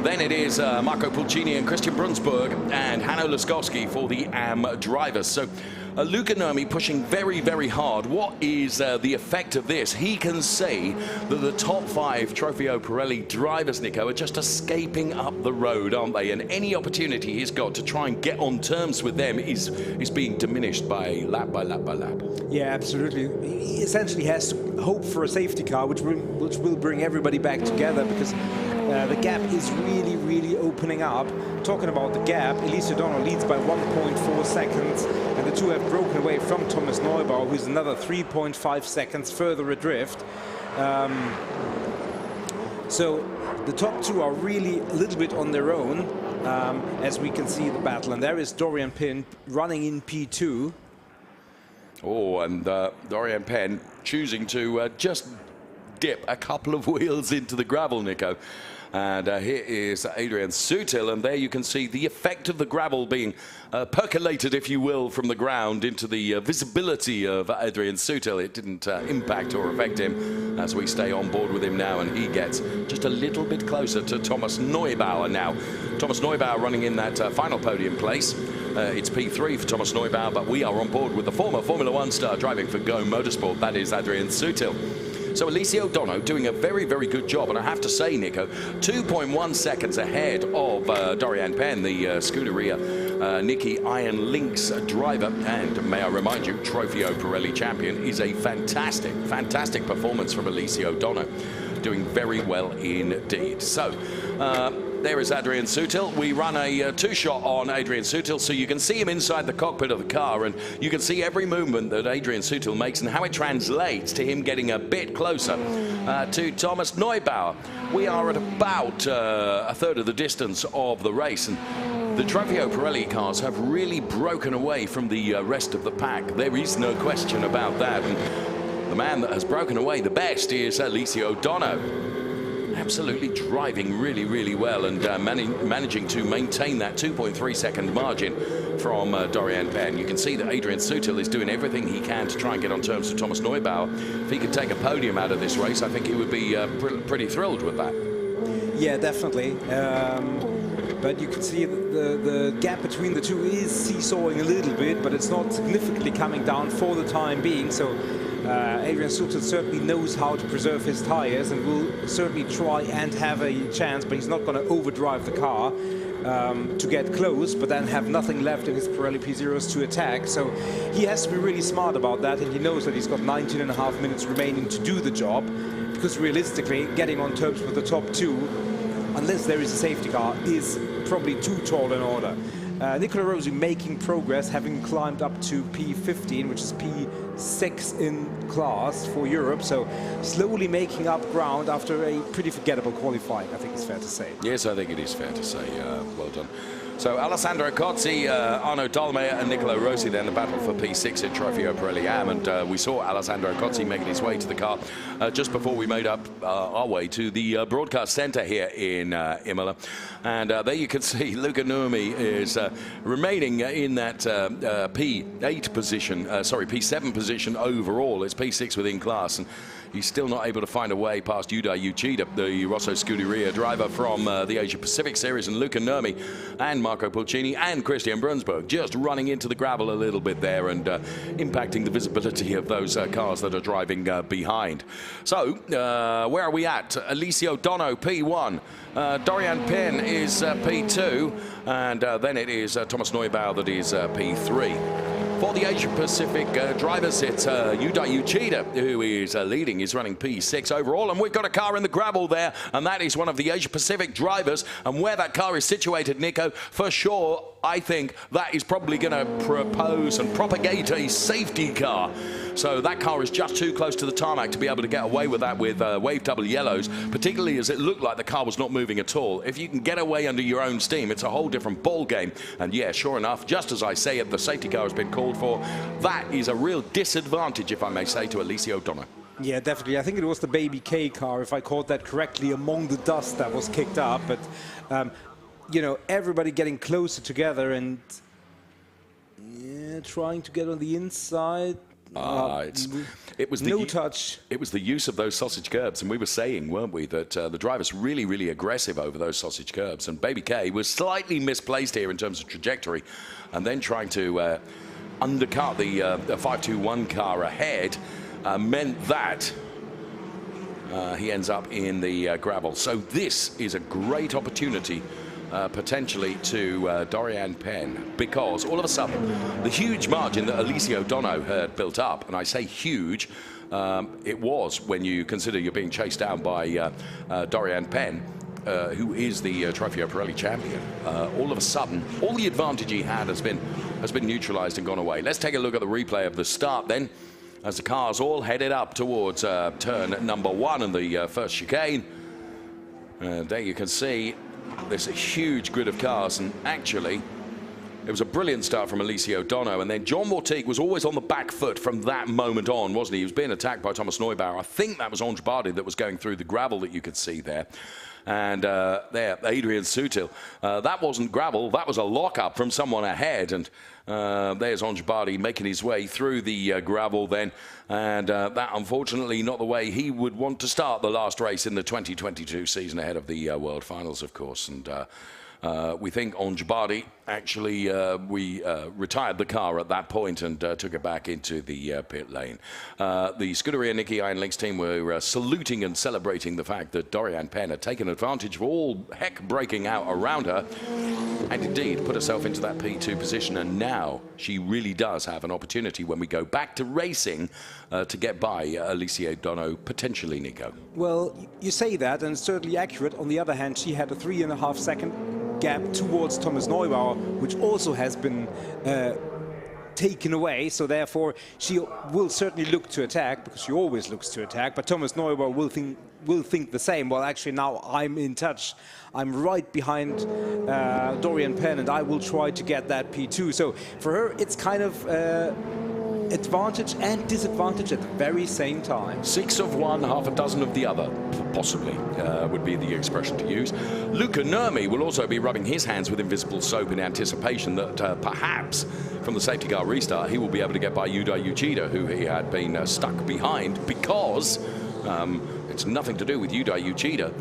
Speaker 8: Then it is Marco Pulcini and Christian Brunsberg and Hanno Laskowski for the AM drivers. So Luca Nurmi pushing very, very hard. What is the effect of this? He can see that the top 5 Trofeo Pirelli drivers, Nico, are just escaping up the road, aren't they? And any opportunity he's got to try and get on terms with them is being diminished by lap by lap by lap.
Speaker 10: Yeah, absolutely. He essentially has to hope for a safety car, which will bring everybody back together, because the gap is really, really opening up. Talking about the gap, Alessio Dono leads by 1.4 seconds, and the two have broken away from Thomas Neubauer, who's another 3.5 seconds further adrift. So the top 2 are really a little bit on their own, as we can see the battle. And there is Dorian Pin running in P2.
Speaker 8: Oh, and Dorian Penn choosing to just dip a couple of wheels into the gravel, Nico. And here is Adrian Sutil, and there you can see the effect of the gravel being percolated, if you will, from the ground into the visibility of Adrian Sutil. It didn't impact or affect him as we stay on board with him now, and he gets just a little bit closer to Thomas Neubauer now. Thomas Neubauer running in that final podium place. It's P3 for Thomas Neubauer, but we are on board with the former Formula 1 star driving for Go Motorsport. That is Adrian Sutil. So Alessio Dono doing a very, very good job. And I have to say, Nico, 2.1 seconds ahead of Dorian Penn, the Scuderia Nicky Iron Lynx driver. And may I remind you, Trofeo Pirelli champion, is a fantastic, fantastic performance from Alessio Dono. Doing very well indeed. So, there is Adrian Sutil. We run a 2-shot on Adrian Sutil, so you can see him inside the cockpit of the car, and you can see every movement that Adrian Sutil makes and how it translates to him getting a bit closer to Thomas Neubauer. We are at about a third of the distance of the race, and the Trofeo Pirelli cars have really broken away from the rest of the pack. There is no question about that. And the man that has broken away the best is Alessio Dono. Absolutely driving really, really well, and managing to maintain that 2.3 second margin from Dorian Penn. You can see that Adrian Sutil is doing everything he can to try and get on terms with Thomas Neubauer. If he could take a podium out of this race, I think he would be pretty thrilled with that.
Speaker 10: Yeah, definitely. But you can see the gap between the two is seesawing a little bit, but it's not significantly coming down for the time being. So Adrian Sutil certainly knows how to preserve his tires and will certainly try and have a chance, but he's not going to overdrive the car to get close, but then have nothing left in his Pirelli P0s to attack. So he has to be really smart about that, and he knows that he's got 19.5 minutes remaining to do the job, because realistically, getting on terms with the top 2, unless there is a safety car, is probably too tall an order. Nicola Rossi making progress, having climbed up to P15, which is P6 in class for Europe. So slowly making up ground after a pretty forgettable qualifying, I think it's fair to say.
Speaker 8: Yes, I think it is fair to say. Well done. So Alessandro Cozzi, Arno Dahlmeier and Nicola Rossi then the battle for P6 in Trofeo Pirelli AM, and we saw Alessandro Cozzi making his way to the car just before we made up our way to the broadcast centre here in Imola. And there you can see Luca Nurmi is remaining in that P8 position, sorry, P7 position overall. It's P6 within class, and he's still not able to find a way past Yuda Uchida, the Rosso Scuderia driver from the Asia Pacific Series, and Luca Nurmi and Marco Pulcini and Christian Brunsberg just running into the gravel a little bit there and impacting the visibility of those cars that are driving behind. So, where are we at? Alessio Dono, P1. Dorian Penn is P2. And then it is Thomas Neubauer that is P3. For the Asia-Pacific drivers, it's Yuda Uchida who is leading. He's running P6 overall, and we've got a car in the gravel there, and that is one of the Asia-Pacific drivers. And where that car is situated, Nico, for sure, I think that is probably going to propose and propagate a safety car. So that car is just too close to the tarmac to be able to get away with that with wave double yellows, particularly as it looked like the car was not moving at all. If you can get away under your own steam, it's a whole different ball game. And yeah, sure enough, just as I say it, the safety car has been called for. That is a real disadvantage, if I may say, to Alicia O'Donnell.
Speaker 10: Yeah, definitely. I think it was the Baby K car, if I caught that correctly, among the dust that was kicked up. But, you know, everybody getting closer together and trying to get on the inside.
Speaker 8: It was
Speaker 10: no touch.
Speaker 8: It was the use of those sausage curbs, and we were saying, weren't we, that the driver's really aggressive over those sausage curbs, and Baby K was slightly misplaced here in terms of trajectory, and then trying to undercut the 521 car ahead meant that he ends up in the gravel. So this is a great opportunity potentially to Dorian Penn, because all of a sudden the huge margin that Alicia O'Donnell had built up, and I say huge, it was when you consider you're being chased down by Dorian Penn, who is the Trofeo Pirelli champion. All of a sudden, all the advantage he had has been neutralized and gone away. Let's take a look at the replay of the start then, as the cars all headed up towards turn number 1 in the first chicane. There you can see there's a huge grid of cars, and actually it was a brilliant start from Alicia O'Donnell, and then John Mortigue was always on the back foot from that moment on, wasn't he? He was being attacked by Thomas Neubauer. I think that was Ange Bardi that was going through the gravel that you could see there. And there, Adrian Sutil. That wasn't gravel, that was a lock-up from someone ahead, and there's Ange Bardi making his way through the gravel then, and that unfortunately not the way he would want to start the last race in the 2022 season ahead of the World Finals, of course. And we think Ange Bardi actually retired the car at that point and took it back into the pit lane. The Scuderia Nicky Iron Links team were saluting and celebrating the fact that Dorian Penn had taken advantage of all heck breaking out around her, and indeed put herself into that P2 position, and now she really does have an opportunity when we go back to racing to get by Alicia O'Donnell, potentially, Nico.
Speaker 10: Well, you say that, and it's certainly accurate. On the other hand, she had a 3.5 second gap towards Thomas Neubauer, which also has been taken away, so therefore she will certainly look to attack, because she always looks to attack, but Thomas Neubauer will think the same. Well, actually now I'm in touch. I'm right behind Dorian Penn, and I will try to get that P2. So for her, it's kind of advantage and disadvantage at the very same time.
Speaker 8: 6 of one, half a dozen of the other, possibly, would be the expression to use. Luca Nurmi will also be rubbing his hands with invisible soap in anticipation that perhaps from the safety car restart he will be able to get by Yuda Uchida, who he had been stuck behind, because it's nothing to do with Yuda Uchida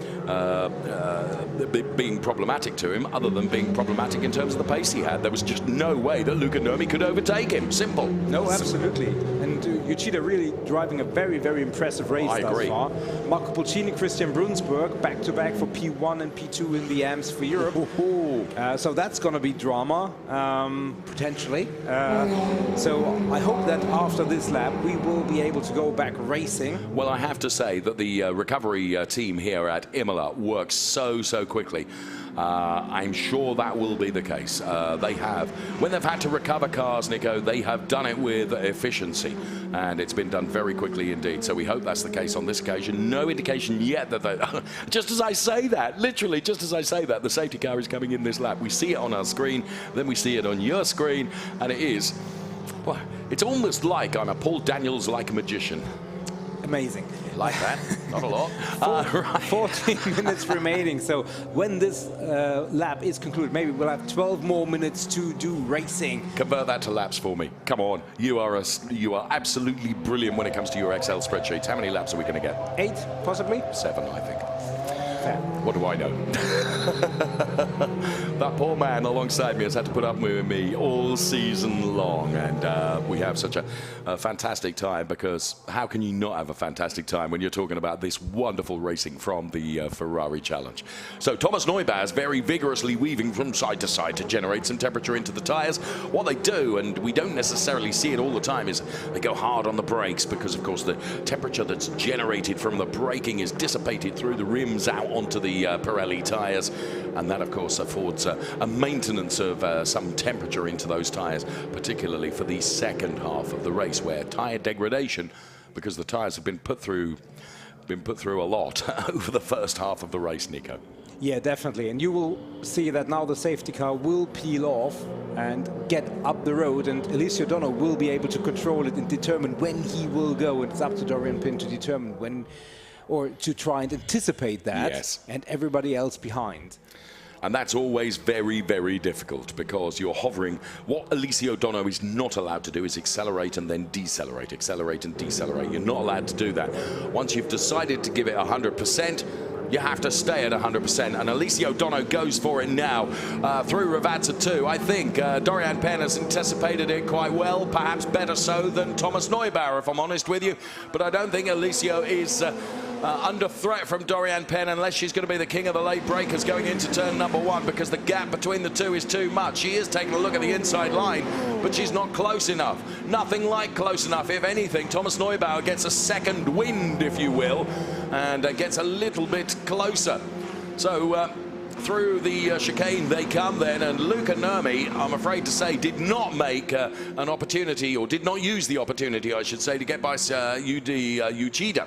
Speaker 8: being problematic to him, other than being problematic in terms of the pace he had. There was just no way that Luca Nurmi could overtake him. Simple.
Speaker 10: No, absolutely. And Uchida really driving a very impressive race thus far. Marco Pulcini, Christian Brunsberg, back-to-back for P1 and P2 in the AMS for Europe. So that's going to be drama, potentially. So I hope that after this lap we will be able to go back racing.
Speaker 8: Well, I have to say that the recovery team here at Imola works so quickly. I'm sure that will be the case. They have, when they've had to recover cars, Nico, they have done it with efficiency, and it's been done very quickly indeed. So we hope that's the case on this occasion. No indication yet that they, just as I say that, literally just as I say that, the safety car is coming in this lap. We see it on our screen, then we see it on your screen, and it is, well, it's almost like I'm a Paul Daniels-like magician.
Speaker 10: Amazing.
Speaker 8: Like that, not a lot.
Speaker 10: 14 minutes remaining, so when this lap is concluded, maybe we'll have 12 more minutes to do racing.
Speaker 8: Convert that to laps for me. Come on, you are absolutely brilliant when it comes to your Excel spreadsheets. How many laps are we going to get?
Speaker 10: 8, possibly?
Speaker 8: 7, I think.
Speaker 10: Fair.
Speaker 8: What do I know? that poor man alongside me has had to put up with me all season long, and we have such a fantastic time, because how can you not have a fantastic time when you're talking about this wonderful racing from the Ferrari Challenge? So Thomas Neubauer is very vigorously weaving from side to side to generate some temperature into the tyres. What they do, and we don't necessarily see it all the time, is they go hard on the brakes, because of course the temperature that's generated from the braking is dissipated through the rims out onto the Pirelli tyres, and that of course affords a maintenance of some temperature into those tyres, particularly for the second half of the race, where tyre degradation, because the tyres have been put through a lot over the first half of the race, Nico.
Speaker 10: Yeah, definitely. And you will see that now the safety car will peel off and get up the road, and Alessio Donno will be able to control it and determine when he will go. And it's up to Dorian Pin to determine when, or to try and anticipate that,
Speaker 8: yes,
Speaker 10: and everybody else behind.
Speaker 8: And that's always very, very difficult, because you're hovering. What Alessio Donno is not allowed to do is accelerate and then decelerate, accelerate and decelerate. You're not allowed to do that. Once you've decided to give it 100%, you have to stay at 100%, and Alessio Donno goes for it now through Ravazza 2. I think Dorian Penn has anticipated it quite well, perhaps better so than Thomas Neubauer, if I'm honest with you. But I don't think Alessio is under threat from Dorian Penn, unless she's going to be the king of the late breakers going into turn number 1, because the gap between the two is too much. She is taking a look at the inside line, but she's not close enough. Nothing like close enough. If anything, Thomas Neubauer gets a second wind, if you will, and gets a little bit closer. So through the chicane they come then, and Luca Nurmi, I'm afraid to say, did not make an opportunity, or did not use the opportunity, I should say, to get by Yuda Uchida.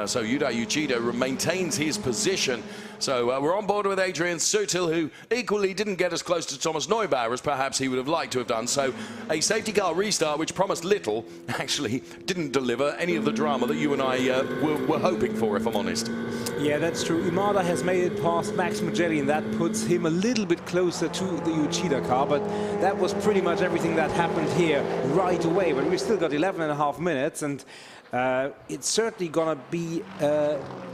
Speaker 8: So Yuda Uchida maintains his position. So we're on board with Adrian Sutil, who equally didn't get as close to Thomas Neubauer as perhaps he would have liked to have done. So a safety car restart, which promised little, actually didn't deliver any of the drama that you and I were hoping for, if I'm honest.
Speaker 10: Yeah, that's true. Imada has made it past Max Mugelli, and that puts him a little bit closer to the Uchida car, but that was pretty much everything that happened here right away. But we've still got 11.5 minutes, and it's certainly going to be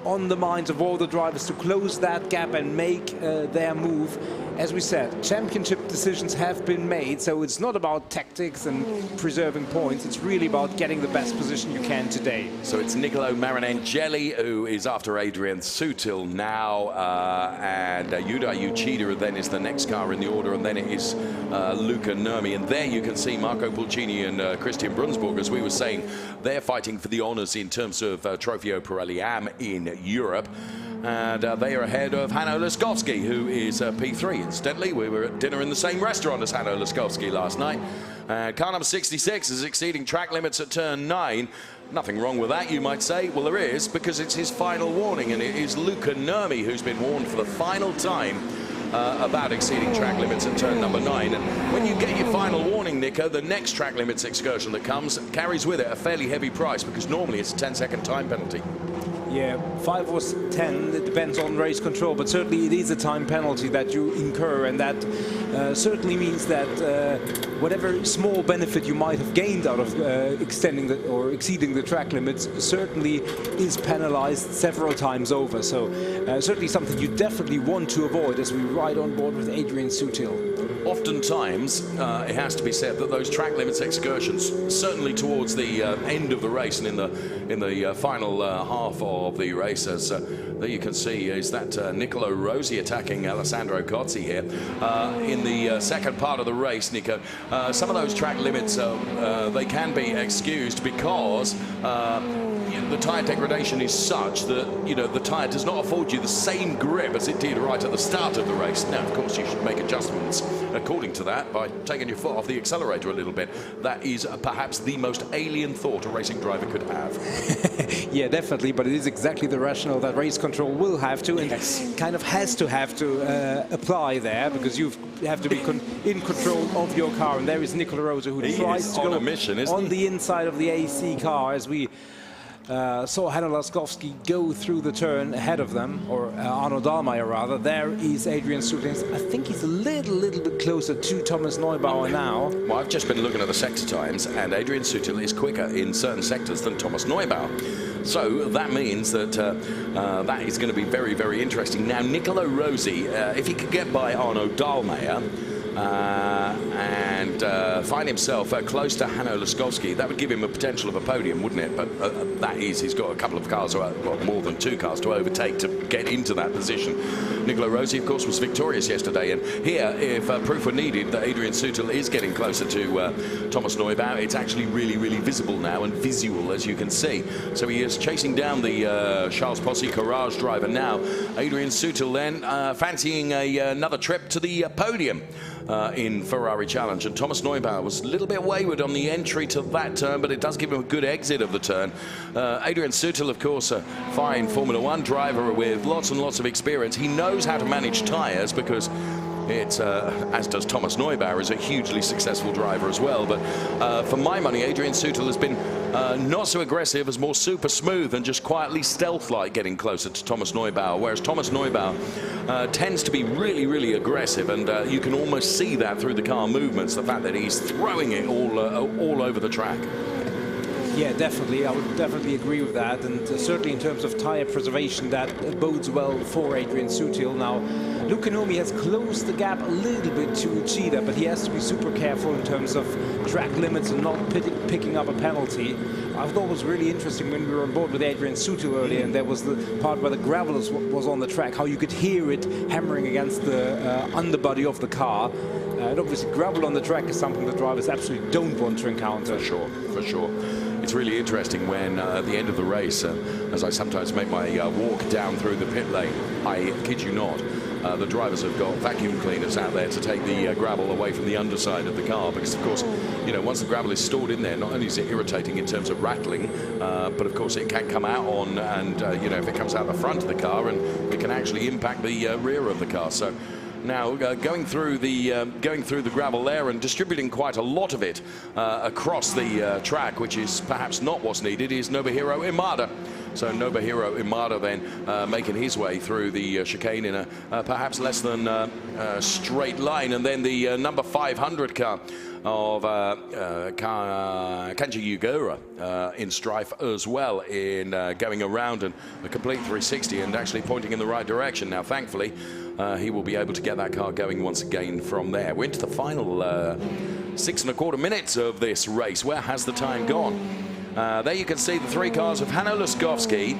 Speaker 10: on the minds of all the drivers to close that gap and make their move. As we said, championship decisions have been made, so it's not about tactics and preserving points. It's really about getting the best position you can today.
Speaker 8: So it's Nicolo Marinangeli who is after Adrian Sutil now, and Yuda Uchida then is the next car in the order, and then it is Luca Nurmi. And there you can see Marco Pulcini and Christian Brunsburg, as we were saying, they're fighting for the honours in terms of Trofeo Pirelli Am in Europe. And they are ahead of Hanno Laskowski, who is P3. Incidentally, we were at dinner in the same restaurant as Hanno Laskowski last night. Car number 66 is exceeding track limits at turn 9. Nothing wrong with that, you might say. Well, there is, because it's his final warning, and it is Luca Nurmi who's been warned for the final time about exceeding track limits at turn number 9. And when you get your final warning, Nico, the next track limits excursion that comes carries with it a fairly heavy price, because normally it's a 10-second time penalty.
Speaker 10: Yeah, 5 was 10, it depends on race control, but certainly it is a time penalty that you incur, and that certainly means that whatever small benefit you might have gained out of extending or exceeding the track limits certainly is penalized several times over. So certainly something you definitely want to avoid as we ride on board with Adrian Sutil.
Speaker 8: Oftentimes, it has to be said that those track limits excursions, certainly towards the end of the race and in the final half of the race, as there you can see, is that Nicolo Rossi attacking Alessandro Cozzi here. In the second part of the race, Nico, some of those track limits, they can be excused because the tyre degradation is such that, you know, the tyre does not afford you the same grip as it did right at the start of the race. Now, of course, you should make adjustments according to that by taking your foot off the accelerator a little bit. That is perhaps the most alien thought a racing driver could have.
Speaker 10: Yeah, definitely, but it is exactly the rationale that race control will have to, and kind of has to apply there, because you have to be in control of your car. And there is Nicolo Rossi, who tries to go on the inside of the AC car, as we saw Hanno Laskowski go through the turn ahead of them, or Arno Dahlmeier rather. There is Adrian Sutil. I think he's a little bit closer to Thomas Neubauer now.
Speaker 8: Well, I've just been looking at the sector times, and Adrian Sutil is quicker in certain sectors than Thomas Neubauer. So that means that that is going to be very, very interesting. Now, Nicolo Rossi, if he could get by Arno Dahlmeier and find himself close to Hanno Laskowski, that would give him a potential of a podium, wouldn't it? But that is, he's got a couple of cars, well, more than 2 cars to overtake to get into that position. Nicolo Rossi, of course, was victorious yesterday, and here, if proof were needed that Adrian Sutil is getting closer to Thomas Neubauer, it's actually really, really visible now and visual, as you can see. So he is chasing down the Charles Possi Courage driver now. Adrian Sutil then fancying another trip to the podium in Ferrari Challenge, and Thomas Neubauer was a little bit wayward on the entry to that turn, but it does give him a good exit of the turn. Adrian Sutil, of course, a fine Formula 1 driver with lots and lots of experience. He knows how to manage tyres because it's, as does Thomas Neubauer, is a hugely successful driver as well. But for my money, Adrian Sutil has been not so aggressive, as more super smooth and just quietly stealth-like getting closer to Thomas Neubauer, whereas Thomas Neubauer tends to be really, really aggressive, and you can almost see that through the car movements, the fact that he's throwing it all over the track.
Speaker 10: Yeah, definitely. I would definitely agree with that. And certainly in terms of tyre preservation, that bodes well for Adrian Sutil. Now, Luca Nomi has closed the gap a little bit to Uchida, but he has to be super careful in terms of track limits and not picking up a penalty. I thought it was really interesting when we were on board with Adrian Sutil earlier, and there was the part where the gravel was on the track, how you could hear it hammering against the underbody of the car. And obviously gravel on the track is something the drivers absolutely don't want to encounter.
Speaker 8: For sure, for sure. It's really interesting when at the end of the race, as I sometimes make my walk down through the pit lane, I kid you not, the drivers have got vacuum cleaners out there to take the gravel away from the underside of the car, because of course, you know, once the gravel is stored in there, not only is it irritating in terms of rattling, but of course it can come out on, and you know, if it comes out the front of the car, and it can actually impact the rear of the car. So now going through the gravel there and distributing quite a lot of it across the track, which is perhaps not what's needed, is Nobuhiro Imada. So Nobuhiro Imada then making his way through the chicane in a perhaps less than straight line, and then the number 500 car of Kanji Yugura in strife as well, in going around and a complete 360 and actually pointing in the right direction. Now, thankfully, he will be able to get that car going once again from there. We're into the final 6¼ minutes of this race. Where has the time gone? There you can see the 3 cars of Hanno Laskowski,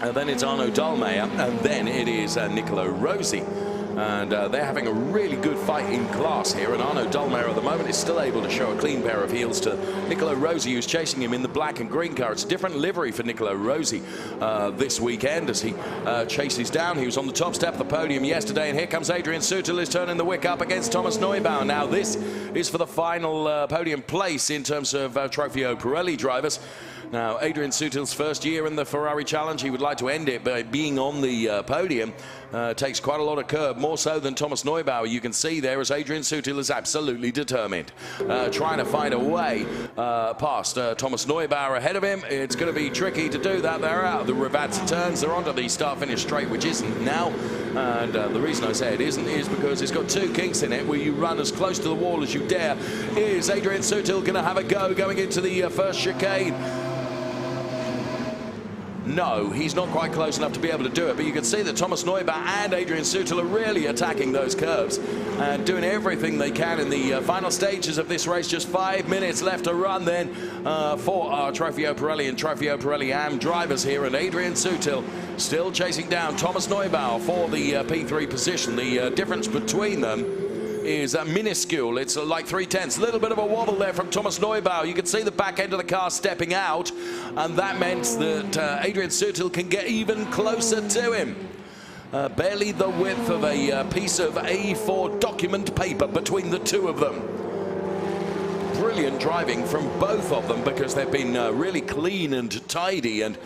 Speaker 8: then it's Arno Dahlmeier, and then it is Nicolo Rossi. And they're having a really good fight in class here, and Arno Dahlmeier at the moment is still able to show a clean pair of heels to Nicolo Rossi, who's chasing him in the black and green car. It's a different livery for Nicolo Rossi this weekend as he chases down. He was on the top step of the podium yesterday, and here comes Adrian Sutil, who's turning the wick up against Thomas Neubauer. Now, this is for the final podium place in terms of Trofeo Pirelli drivers. Now, Adrian Sutil's first year in the Ferrari Challenge, he would like to end it by being on the podium. Takes quite a lot of curb, more so than Thomas Neubauer. You can see there as Adrian Sutil is absolutely determined, trying to find a way past Thomas Neubauer ahead of him. It's going to be tricky to do that. They're out of the Rivazza turns. They're onto the start-finish straight, which isn't now. And the reason I say it isn't is because it's got 2 kinks in it where you run as close to the wall as you dare. Is Adrian Sutil going to have a go going into the first chicane? No, he's not quite close enough to be able to do it, but you can see that Thomas Neubauer and Adrian Sutil are really attacking those curves and doing everything they can in the final stages of this race. Just 5 minutes left to run then for our Trofeo Pirelli and Trofeo Pirelli AM drivers here, and Adrian Sutil still chasing down Thomas Neubauer for the P3 position. The difference between them is minuscule. It's like 3/10. A little bit of a wobble there from Thomas Neubauer. You can see the back end of the car stepping out, and that meant that Adrian Sutil can get even closer to him. Barely the width of a piece of A4 document paper between the 2 of them. Brilliant driving from both of them because they've been really clean and tidy, and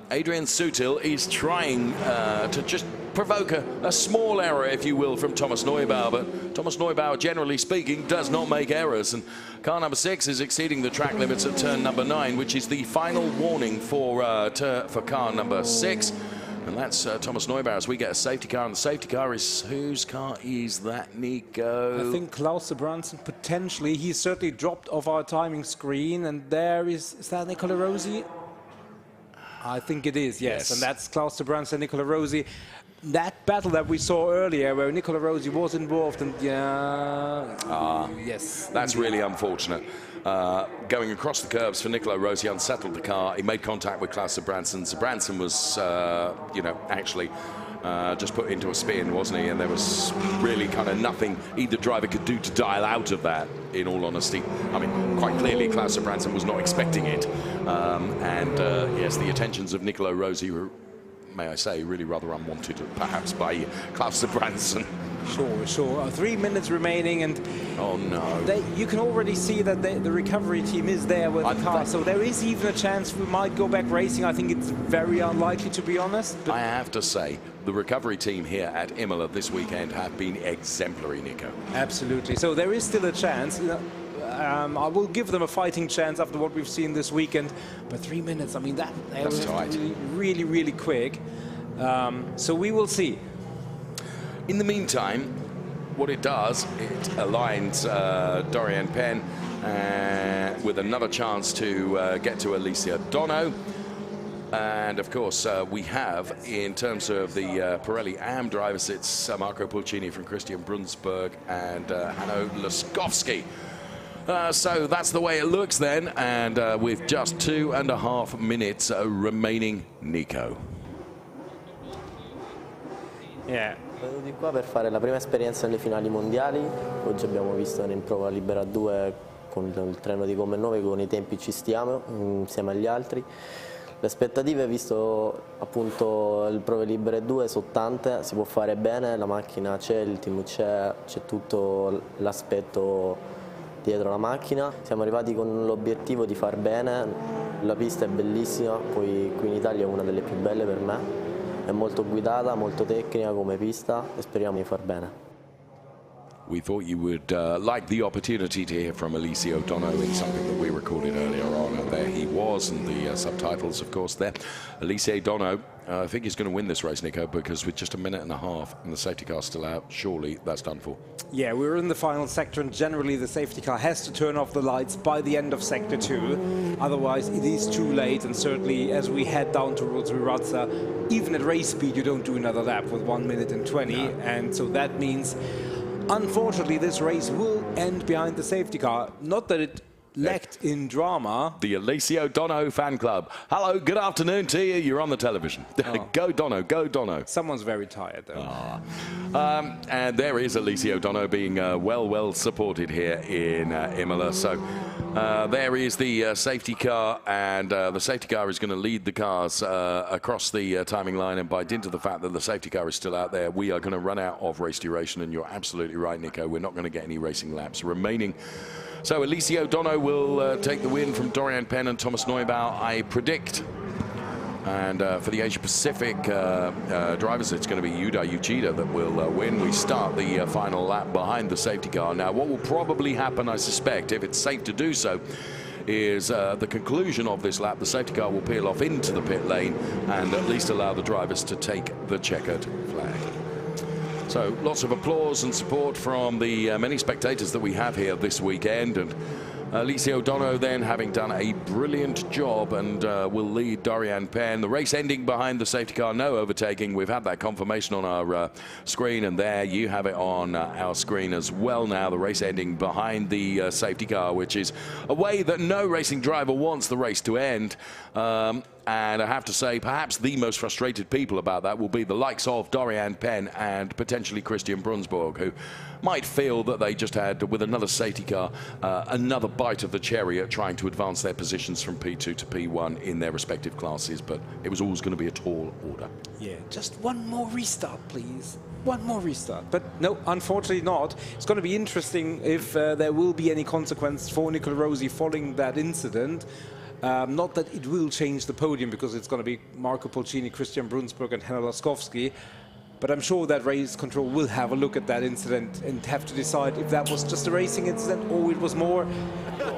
Speaker 8: Adrian Sutil is trying to just provoke a small error, if you will, from Thomas Neubauer, but Thomas Neubauer, generally speaking, does not make errors, and car number 6 is exceeding the track limits at turn number 9, which is the final warning for car number 6, and that's Thomas Neubauer as we get a safety car, and the safety car is, whose car is that, Nico?
Speaker 10: I think Klaus Sebranson, potentially. He's certainly dropped off our timing screen, and there is that Nicolo Rossi? I think it is, yes. And that's Klaus de Brands and Nicola Rossi. That battle that we saw earlier where Nicola Rossi was involved, and yes.
Speaker 8: That's really unfortunate. Going across the curves for Nicola Rossi unsettled the car. He made contact with Klaus de Branson. De Branson was, actually just put into a spin, wasn't he? And there was really kind of nothing either driver could do to dial out of that, in all honesty. I mean, quite clearly, Klaus de Branson was not expecting it. Yes, the attentions of Nicola Rossi were, may I say, really rather unwanted, perhaps, by Klaus de Branson.
Speaker 10: Sure. 3 minutes remaining, and
Speaker 8: oh no!
Speaker 10: You can already see that the recovery team is there with the car, so there is even a chance we might go back racing. I think it's very unlikely, to be honest. But I
Speaker 8: have to say, the recovery team here at Imola this weekend have been exemplary, Nico.
Speaker 10: Absolutely. So there is still a chance. I will give them a fighting chance after what we've seen this weekend. But 3 minutes, I mean, that's tight. Really, really quick. So we will see.
Speaker 8: In the meantime, what it does, it aligns Dorian Penn with another chance to get to Alicia Dono. And of course, we have, in terms of the Pirelli AM drivers, it's Marco Pulcini from Christian Brunsberg and Hanno Laskowski. So that's the way it looks then, and with just 2.5 minutes remaining, Nico.
Speaker 10: Yeah.
Speaker 9: Sono venuti qua per fare la prima esperienza nelle finali mondiali. Oggi abbiamo visto in prova libera 2 con il treno di gomme nuove, con i tempi ci stiamo insieme agli altri. Le aspettative, visto appunto il prove libere 2, sono tante, si può fare bene, la macchina c'è, il team c'è tutto l'aspetto dietro la macchina. Siamo arrivati con l'obiettivo di far bene, la pista è bellissima, poi qui in Italia è una delle più belle per me. È molto guidata, molto tecnica come pista e speriamo di far bene.
Speaker 8: We thought you would like the opportunity to hear from Alicia O'Dono in something that we recorded earlier on, and there he was, and the subtitles, of course, there. Alicia O'Dono, I think he's going to win this race, Nico, because with just 1.5 minutes and the safety car still out, surely that's done for.
Speaker 10: Yeah, we're in the final sector, and generally the safety car has to turn off the lights by the end of sector 2. Otherwise, it is too late, and certainly as we head down towards Mirazza, even at race speed, you don't do another lap with 1 minute and 20, no. And so that means, unfortunately, this race will end behind the safety car. Not that it lacked in drama.
Speaker 8: The Alicia O'Dono fan club. Hello, good afternoon to you. You're on the television. Oh. Go Dono, go Dono.
Speaker 10: Someone's very tired, though.
Speaker 8: Oh. And there is Alicia O'Dono being well supported here in Imola. So there is the safety car, and the safety car is going to lead the cars across the timing line, and by dint of the fact that the safety car is still out there, we are going to run out of race duration, and you're absolutely right, Nico. We're not going to get any racing laps remaining. So Alicia O'Dono will take the win from Dorian Penn and Thomas Neubauer, I predict. And for the Asia-Pacific drivers, it's going to be Yuda Uchida that will win. We start the final lap behind the safety car. Now, what will probably happen, I suspect, if it's safe to do so, is the conclusion of this lap, the safety car will peel off into the pit lane and at least allow the drivers to take the checkered flag. So lots of applause and support from the many spectators that we have here this weekend, and Alicia O'Dono then having done a brilliant job and will lead Dorian Penn. The race ending behind the safety car, no overtaking. We've had that confirmation on our screen, and there you have it on our screen as well now. The race ending behind the safety car, which is a way that no racing driver wants the race to end. And I have to say, perhaps the most frustrated people about that will be the likes of Dorian Penn and potentially Christian Brunsberg, who might feel that they just had, with another safety car, another bite of the cherry at trying to advance their positions from P2 to P1 in their respective classes, but it was always going to be a tall order.
Speaker 10: Yeah, just one more restart, please. One more restart. But no, unfortunately not. It's going to be interesting if there will be any consequence for Nicola Rossi following that incident. Not that it will change the podium, because it's going to be Marco Pulcini, Christian Brunsberg and Hanno Laskowski. But I'm sure that race control will have a look at that incident and have to decide if that was just a racing incident or it was more.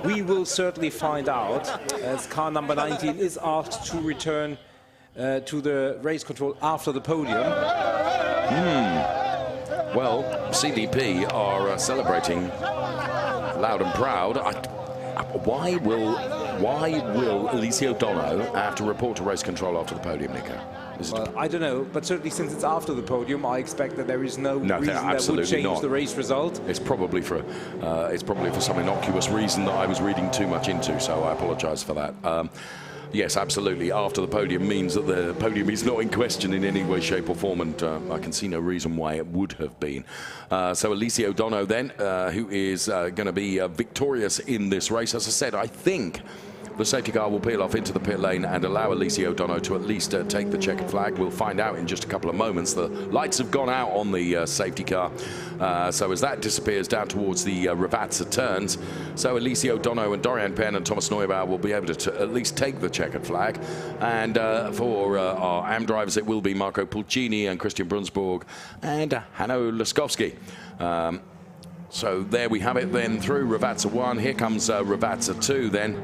Speaker 10: We will certainly find out, as car number 19 is asked to return to the race control after the podium.
Speaker 8: Well, CDP are celebrating loud and proud. Why will Why will Alicia O'Donnell have to report to race control after the podium, Nico?
Speaker 10: Well, I don't know, but certainly since it's after the podium, I expect that there is no reason that would change the race result.
Speaker 8: It's probably for some innocuous reason that I was reading too much into, so I apologise for that. Yes, absolutely. After the podium means that the podium is not in question in any way, shape or form, and I can see no reason why it would have been. So Alicia O'Donnell then, who is going to be victorious in this race. As I said, I think the safety car will peel off into the pit lane and allow Alicia O'Donnell to at least take the checkered flag. We'll find out in just a couple of moments. The lights have gone out on the safety car. So as that disappears down towards the Ravazza turns, so Alicia O'Donnell and Dorian Penn and Thomas Neubauer will be able to at least take the checkered flag. And for our AM drivers, it will be Marco Pulcini and Christian Brunsborg and Hanno Laskowski. So there we have it then through Ravazza 1. Here comes Ravazza 2 then.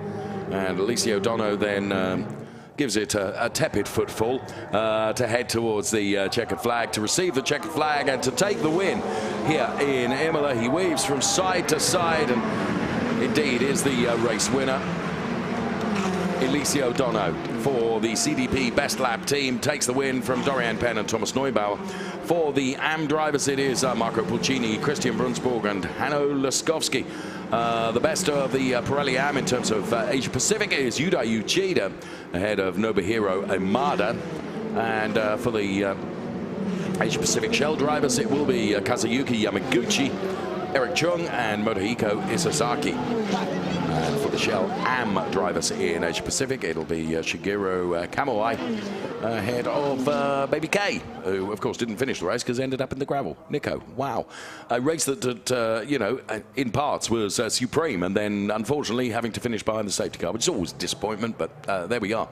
Speaker 8: And Alicia O'Donnell then gives it a tepid footfall to head towards the checkered flag, to receive the checkered flag and to take the win here in Imola. He weaves from side to side and indeed is the race winner. Alicia O'Donnell for the CDP Best Lap team takes the win from Dorian Penn and Thomas Neubauer. For the AM drivers, it is Marco Pulcini, Christian Brunsborg and Hanno Laskowski. The best of the Pirelli AM in terms of Asia Pacific is Yuda Uchida ahead of Nobuhiro Imada. And for the Asia Pacific Shell drivers, it will be Kazuyuki Yamaguchi, Eric Chung and Motohiko Isazaki. And for the Shell AM drivers in Asia Pacific, it'll be Shigeru Kamawai ahead of Baby K, who of course didn't finish the race because ended up in the gravel. Nico, wow. A race that, you know, in parts was supreme, and then unfortunately having to finish behind the safety car, which is always a disappointment, but there we are.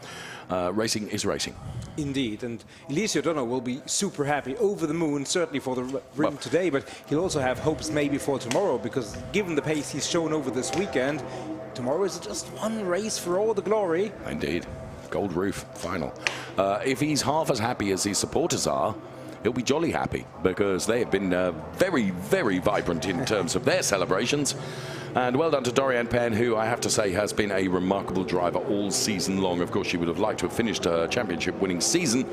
Speaker 8: Racing is racing.
Speaker 10: Indeed, and Alicia O'Donnell will be super happy, over the moon, certainly for the rim today, but he'll also have hopes maybe for tomorrow, because given the pace he's shown over this weekend, tomorrow is just one race for all the glory.
Speaker 8: Indeed. Gold Roof final. If he's half as happy as his supporters are, he'll be jolly happy, because they have been very, very vibrant in terms of their celebrations. And well done to Dorian Penn, who I have to say has been a remarkable driver all season long. Of course, she would have liked to have finished her championship-winning season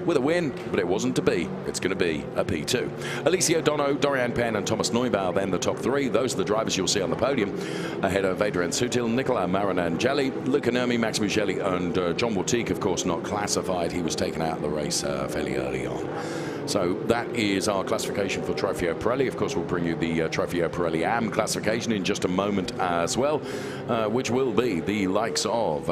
Speaker 8: with a win, but it wasn't to be. It's going to be a P2. Alicia O'Donnell, Dorian Penn and Thomas Neubauer, then the top three. Those are the drivers you'll see on the podium, ahead of Adrian Sutil, Nicola Marinangeli, Luca Nurmi, Max Mugelli and John Watique, of course, not classified. He was taken out of the race fairly early on. So that is our classification for Trofeo Pirelli. Of course, we'll bring you the Trofeo Pirelli AM classification in just a moment as well, which will be the likes of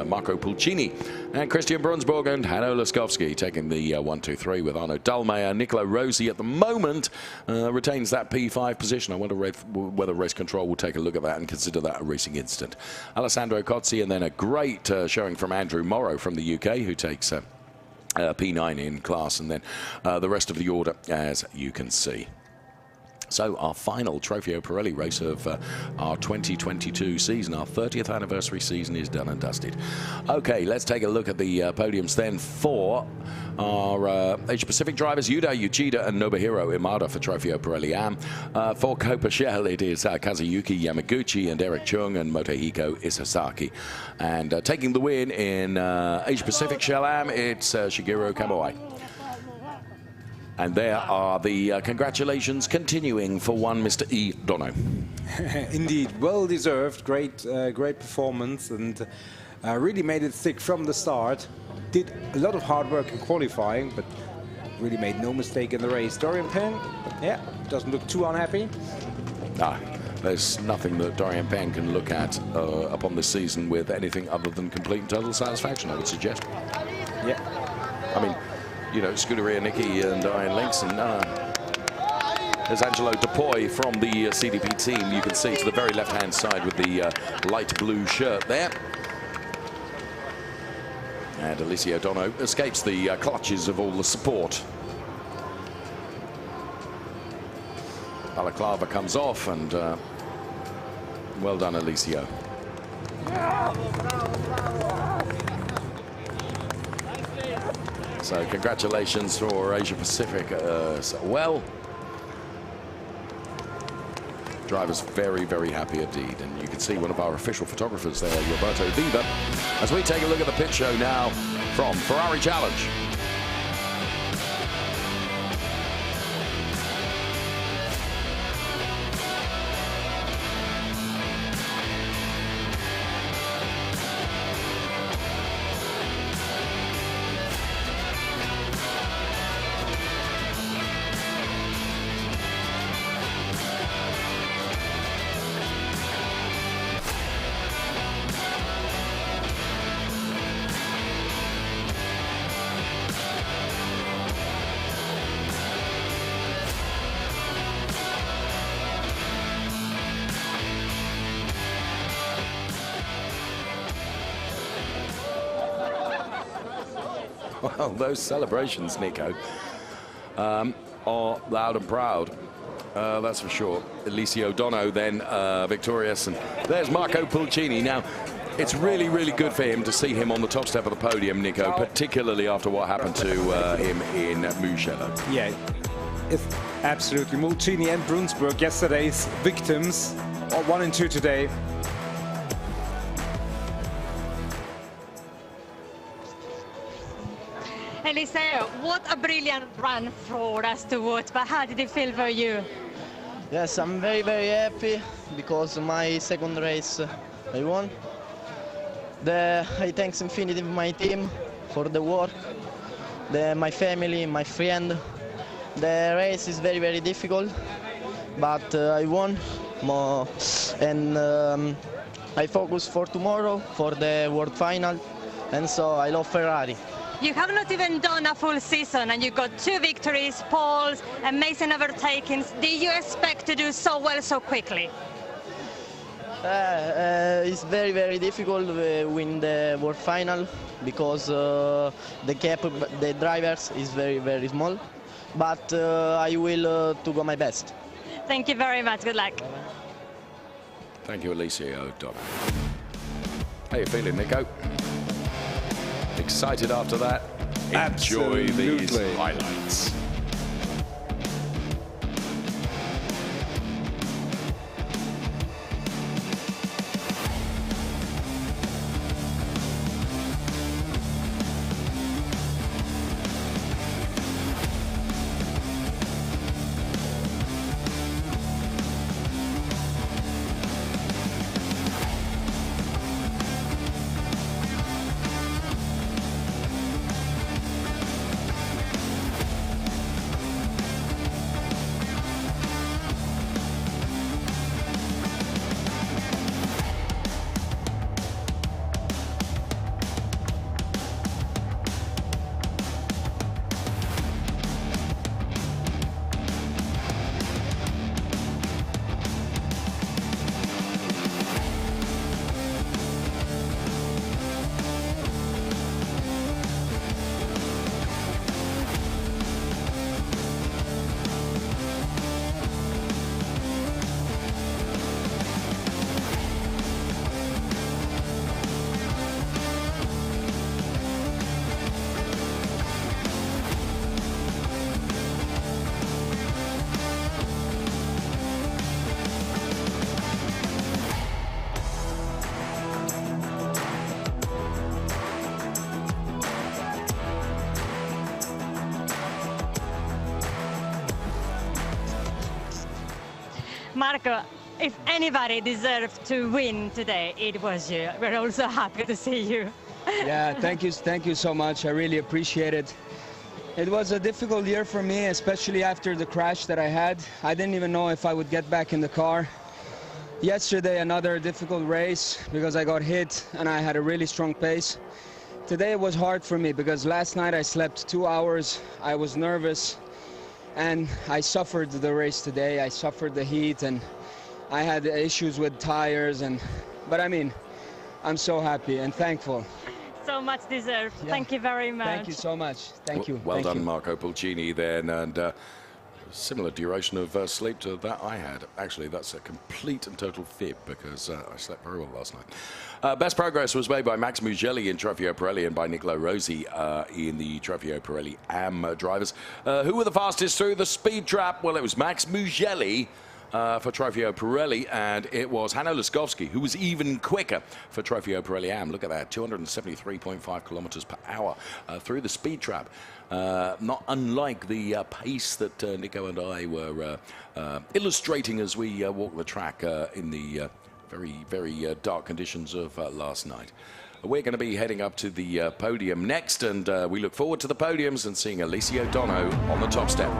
Speaker 8: Marco Pulcini and Christian Brunsborg and Hanno Laskowski taking the 1, 2, 3 with Arno Dahlmeier. Nicola Rossi at the moment retains that P5 position. I wonder whether race control will take a look at that and consider that a racing incident. Alessandro Cozzi, and then a great showing from Andrew Morrow from the UK, who takes P9 in class, and then the rest of the order, as you can see. So our final Trofeo Pirelli race of our 2022 season, our 30th anniversary season, is done and dusted. Okay, let's take a look at the podiums then for our Asia Pacific drivers, Yuda Uchida and Nobuhiro Imada for Trofeo Pirelli AM. For Copa Shell, it is Kazuyuki Yamaguchi and Eric Chung and Motohiko Isazaki. And taking the win in Asia Pacific Shell AM, it's Shigeru Kamawai. And there are the congratulations continuing for one Mr. E. Dono.
Speaker 10: Indeed, well deserved, great performance, and really made it stick from the start. Did a lot of hard work in qualifying, but really made no mistake in the race. Dorian Penn, yeah, doesn't look too unhappy.
Speaker 8: No, there's nothing that Dorian Penn can look at upon this season with anything other than complete and total satisfaction, I would suggest.
Speaker 10: Yeah.
Speaker 8: I mean, you know, Scuderia Nicky and Iron Links, and there's Angelo Dupuy from the CDP team. You can see to the very left-hand side with the light blue shirt there. And Alicia O'Donnell escapes the clutches of all the support. Balaclava comes off, and well done, Alicia. So congratulations for Asia Pacific as well. Drivers very, very happy indeed. And you can see one of our official photographers there, Roberto Viva, as we take a look at the pit show now from Ferrari Challenge. Well, those celebrations, Nico, are loud and proud. That's for sure. Elise O'Donoghue then victorious. And there's Marco Pulcini. Now, it's really, really good for him to see him on the top step of the podium, Nico, particularly after what happened to him in Mugello.
Speaker 10: Yeah, it's absolutely. Pulcini and Brunsberg, yesterday's victims, 1 and 2 today.
Speaker 1: Eliseo, what a brilliant run for us to watch, but how did it feel for you?
Speaker 9: Yes, I'm very, very happy because my second race I won. I thanks infinity my team for the work, my family, my friend. The race is very, very difficult, but I won more, and I focus for tomorrow for the world final, and so I love Ferrari.
Speaker 1: You have not even done a full season and you got 2 victories, poles, amazing overtakings. Did you expect to do so well so quickly?
Speaker 9: It's very, very difficult to win the world final because the gap the drivers is very, very small. But I will to go my best.
Speaker 1: Thank you very much. Good luck.
Speaker 8: Thank you, Elise O'Donoghue. How you feeling, Nico? Excited after that? Enjoy these highlights.
Speaker 1: Marco, if anybody deserved to win today, it was you. We're also happy to see you.
Speaker 12: Yeah, thank you so much. I really appreciate it. It was a difficult year for me, especially after the crash that I had. I didn't even know if I would get back in the car. Yesterday, another difficult race because I got hit and I had a really strong pace. Today it was hard for me because last night I slept 2 hours. I was nervous and I suffered the race today. I suffered the heat and I had issues with tires, but I mean, I'm so happy and thankful.
Speaker 1: So much deserved. Yeah. Thank you very much.
Speaker 12: Thank you so much. Thank you.
Speaker 8: Well done, Marco Pulcini then, and similar duration of sleep to that I had. Actually, that's a complete and total fib because I slept very well last night. Best progress was made by Max Mugelli in Trofeo Pirelli and by Nicola Rossi in the Trofeo Pirelli AM drivers. Who were the fastest through the speed trap? Well, it was Max Mugelli for Trofeo Pirelli, and it was Hanno Laskowski who was even quicker for Trofeo Pirelli Am. Look at that, 273.5 kilometers per hour through the speed trap. Not unlike the pace that Nico and I were illustrating as we walked the track in the very dark conditions of last night. We're going to be heading up to the podium next, and we look forward to the podiums and seeing Alicia Dono on the top step.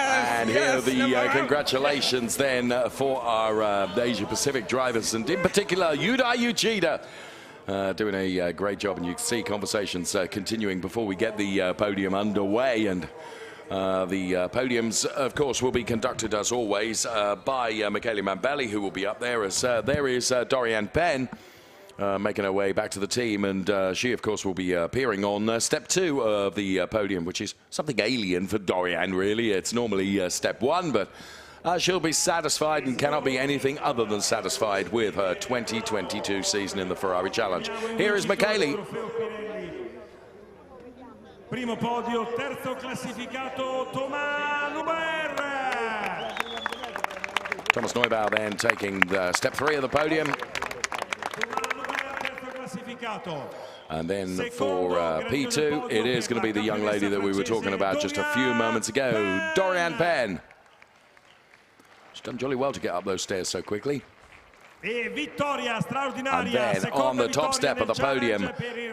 Speaker 8: And here are the congratulations then for our Asia Pacific drivers, and in particular Yuda Uchida. Doing a great job, and you can see conversations continuing before we get the podium underway. And the podiums, of course, will be conducted as always by Michele Mambelli, who will be up there, as there is Doriane Penn making her way back to the team, and she, of course, will be appearing on step 2 of the podium, which is something alien for Doriane, really. It's normally step 1, but she'll be satisfied and cannot be anything other than satisfied with her 2022 season in the Ferrari Challenge. Here is Michele.
Speaker 13: Primo podio, terzo classificato
Speaker 8: Thomas Neubauer then taking the step 3 of the podium. And then for P2, it is going to be the young lady that we were talking about just a few moments ago, Doriane Penn. She's done jolly well to get up those stairs so quickly. And then on the top step of the podium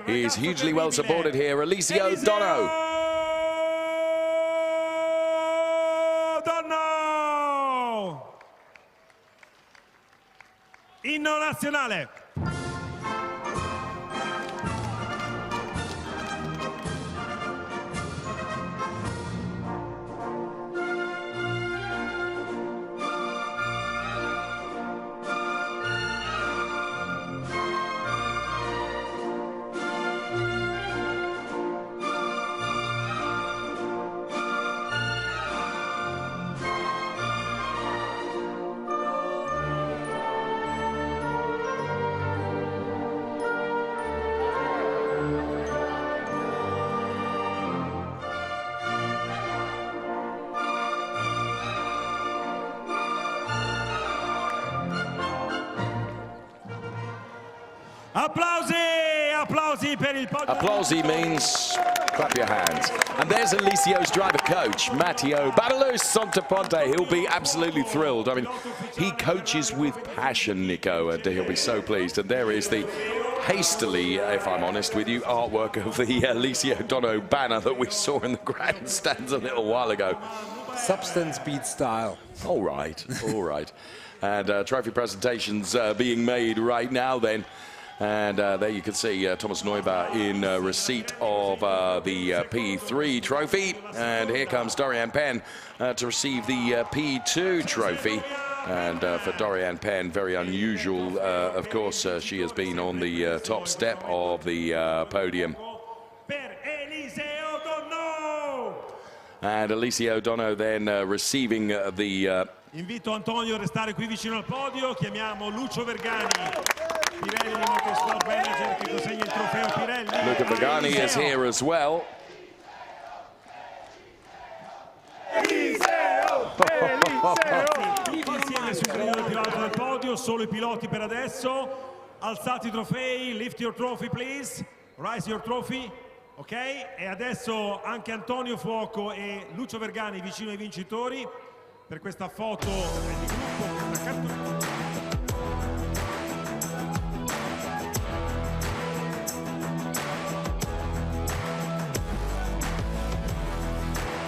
Speaker 8: is hugely well supported here, Alicia Dono.
Speaker 13: Inno nazionale. Applausi per il podio.
Speaker 8: Applausi means clap your hands. And there's Alicio's driver coach, Matteo Babalus Santaponte. He'll be absolutely thrilled. I mean, he coaches with passion, Nico, and he'll be so pleased. And there is the hastily, if I'm honest with you, artwork of the Alicia Dono banner that we saw in the grandstands a little while ago.
Speaker 10: Substance beat style.
Speaker 8: All right, all right. And trophy presentations being made right now then. And there you can see Thomas Neubauer in receipt of the P3 trophy. And here comes Doriane Penn to receive the P2 trophy. And for Doriane Penn, very unusual. Of course, she has been on the top step of the podium. And Alicia Dono then receiving the...
Speaker 13: Invito Antonio a restare qui vicino al podio. Chiamiamo Lucio Vergani, Pirelli Motorsport Manager, che consegna il trofeo Pirelli.
Speaker 8: Luca Vergani is here as well.
Speaker 13: Tutti insieme sul gradino più alto del podio, solo i piloti per adesso. Alzate i trofei, lift your trophy please, rise your trophy. Ok, e adesso anche Antonio Fuoco e Lucio Vergani vicino ai vincitori per questa foto di gruppo, questa cartolina.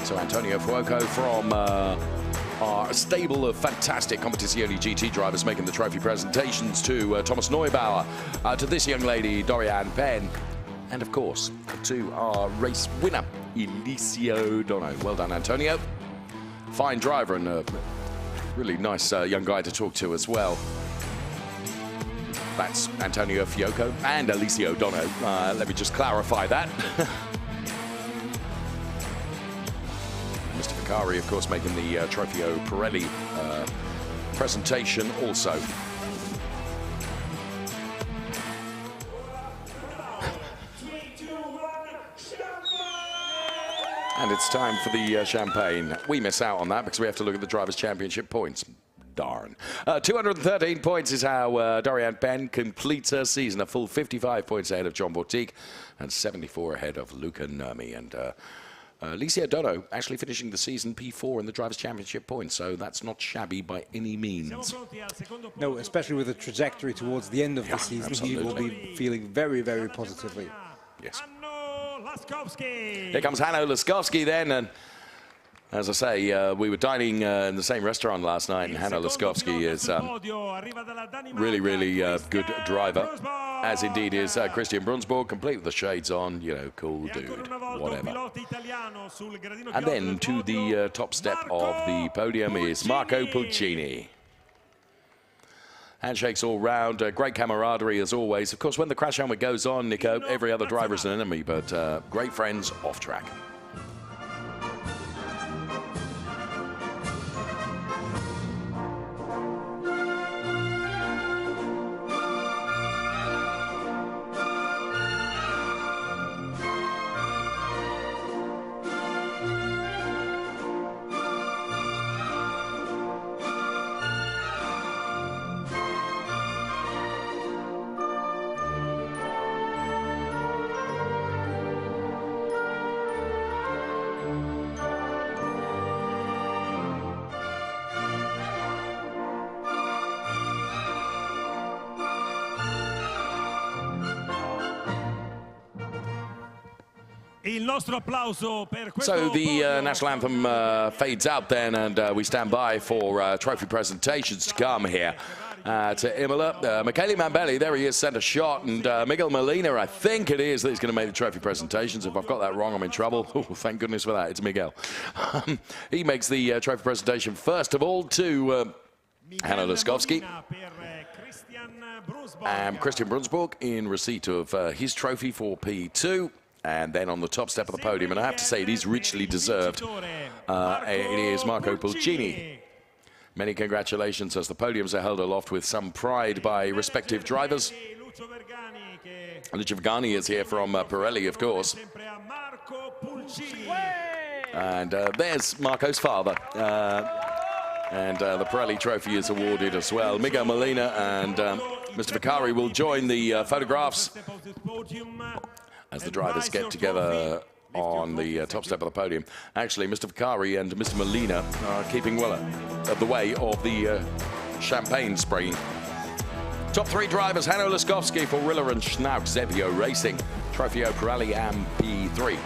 Speaker 8: So Antonio Fuoco from our stable of fantastic Competizione GT drivers making the trophy presentations to Thomas Neubauer, to this young lady, Doriane Penn, and of course to our race winner, Alicia Dono. Well done, Antonio. Fine driver and a really nice young guy to talk to as well. That's Antonio Fuoco and Alicia Dono. Let me just clarify that. Mr. Vicari, of course, making the Trofeo Pirelli presentation also. And it's time for the champagne. We miss out on that because we have to look at the Drivers' Championship points. Darn. 213 points is how Dorian Ben completes her season, a full 55 points ahead of John Bortique and 74 ahead of Luca Nurmi. And Alicia Dono actually finishing the season P4 in the Drivers' Championship points, so that's not shabby by any means.
Speaker 10: No, especially with the trajectory towards the end of the season,
Speaker 8: absolutely.
Speaker 10: he will be feeling very, very positively.
Speaker 8: Yes. Here comes Hanno Laskowski then, and as I say, we were dining in the same restaurant last night, and Hanno Laskowski is really, really good driver, as indeed is Christian Brunsborg, complete with the shades on, you know, cool dude, whatever. And then to the top step of the podium is Marco Pulcini. Handshakes all round, great camaraderie as always. Of course, when the crash helmet goes on, Nico, every other driver is an enemy, but great friends off track.
Speaker 13: So
Speaker 8: the national anthem fades out then, and we stand by for trophy presentations to come here to Imola. Michele Mambelli, there he is, sent a shot, and Miguel Molina, I think it is, that he's going to make the trophy presentations. If I've got that wrong, I'm in trouble. Oh, thank goodness for that. It's Miguel. He makes the trophy presentation first of all to Hanno Laskowski. Christian Brunsborg in receipt of his trophy for P2. And then on the top step of the podium, and I have to say it is richly deserved, it is Marco Pulcini. Many congratulations as the podiums are held aloft with some pride by respective drivers. Lucio Vergani is here from Pirelli, of course. And there's Marco's father. And the Pirelli trophy is awarded as well. Miguel Molina and Mr. Vicari will join the photographs as the drivers get together on the top step of the podium. Actually, Mr. Vicari and Mr. Molina are keeping well out of the way of the champagne spraying. Top three drivers, Hanno Laskowski for Riller and Schnauk Zevio Racing, Trofeo Pirelli and P3.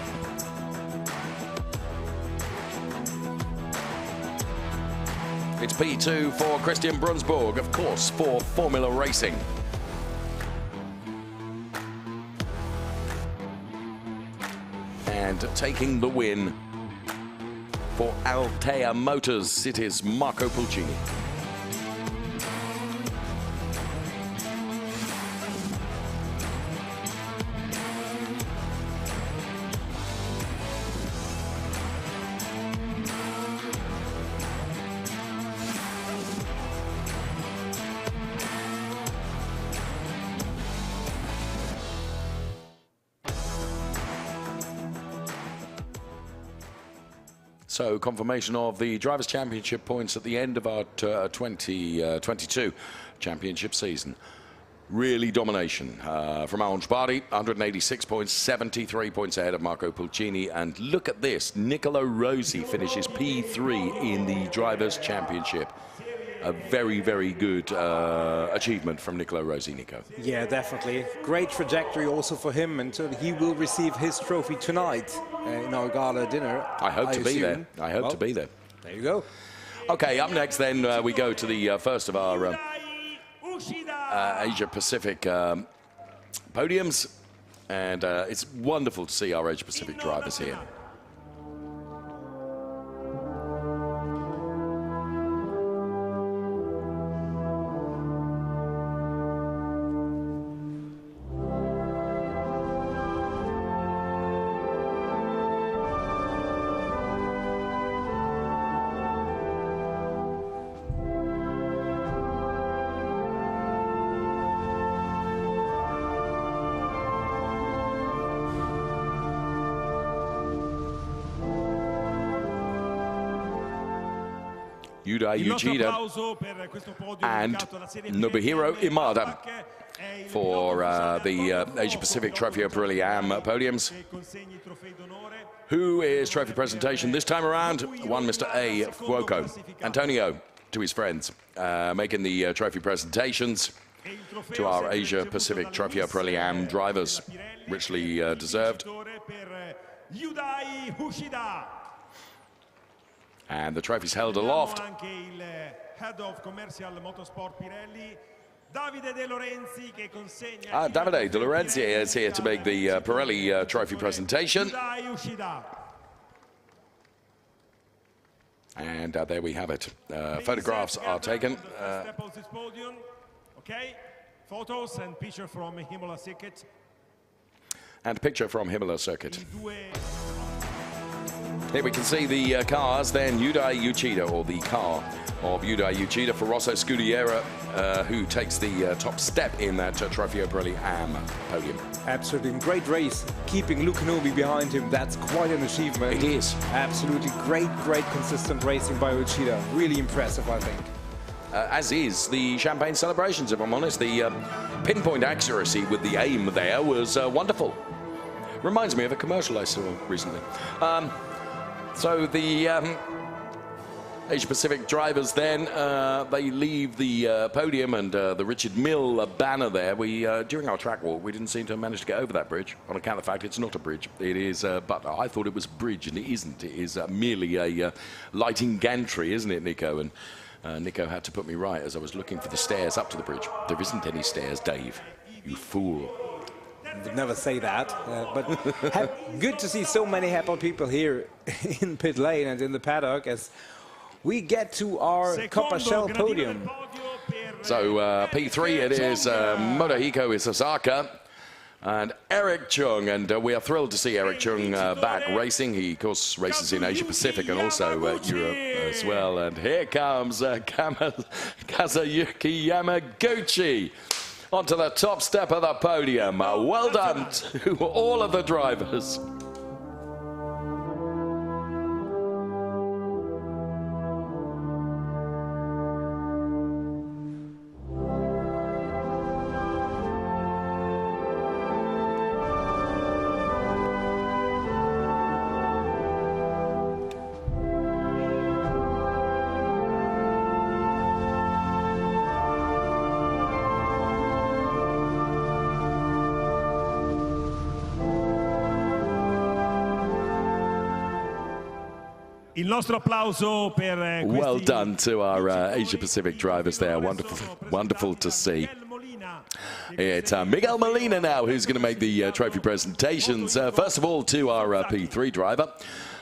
Speaker 8: It's P2 for Christian Brunsborg, of course, for Formula Racing. And taking the win for Altea Motors, it is Marco Pulcini. So confirmation of the Drivers' Championship points at the end of our 2022 championship season. Really domination from Ange Bardi, 186 points, 73 points ahead of Marco Pulcini. And look at this, Nicolo Rossi finishes P3 in the Drivers' Championship. A very, very good achievement from Nicolo Rossi, Nico.
Speaker 10: Yeah, definitely. Great trajectory also for him, and so he will receive his trophy tonight in our gala dinner.
Speaker 8: I hope to be there. I hope to be there.
Speaker 10: There you go.
Speaker 8: Okay, up next then we go to the first of our Asia-Pacific podiums, and it's wonderful to see our Asia-Pacific drivers here. Yuda Uchida and Nobuhiro Imada for the Asia-Pacific Trofeo Pirelli AM podiums. Who is trophy presentation this time around? One Mr. A. Fuoco. Antonio to his friends, making the trophy presentations to our Asia-Pacific Trofeo Pirelli AM drivers. Richly deserved. And the trophy's held aloft.
Speaker 13: Head of Commercial Motorsport Pirelli, Davide De Lorenzi,
Speaker 8: Davide De Lorenzi is here to make the Pirelli trophy presentation. And there we have it. Photographs are taken.
Speaker 13: Okay, photos and picture from Imola Circuit.
Speaker 8: And picture from Imola Circuit. Here we can see the cars, then Yuda Uchida, or the car of Yuda Uchida for Rosso Scudiera, who takes the top step in that Trofeo Pirelli AM podium.
Speaker 10: Absolutely, great race. Keeping Luke Nobi behind him, that's quite an achievement.
Speaker 8: It is.
Speaker 10: Absolutely great consistent racing by Uchida. Really impressive, I think.
Speaker 8: As is the champagne celebrations, if I'm honest. The pinpoint accuracy with the aim there was wonderful. Reminds me of a commercial I saw recently. So the Asia-Pacific drivers then, they leave the podium and the Richard Mill banner there. During our track walk, we didn't seem to have managed to get over that bridge, on account of the fact it's not a bridge. It is, but I thought it was a bridge, and it isn't. It is merely a lighting gantry, isn't it, Nico? And Nico had to put me right as I was looking for the stairs up to the bridge. There isn't any stairs, Dave. You fool.
Speaker 10: Would never say that, but good to see so many happy people here in pit lane and in the paddock as we get to our Coppa Shell podium.
Speaker 8: So P3 it is Motohiko Isasaka and Eric Chung, and we are thrilled to see Eric Chung back racing. He of course races in Asia Pacific and also Europe as well. And here comes Kazuyuki Yamaguchi onto the top step of the podium. Well done to all of the drivers.
Speaker 13: Il nostro applauso per
Speaker 8: well done to our Asia-Pacific drivers there. Wonderful to see. It's Miguel Molina now who's going to make the trophy presentations. First of all, to our P3 driver.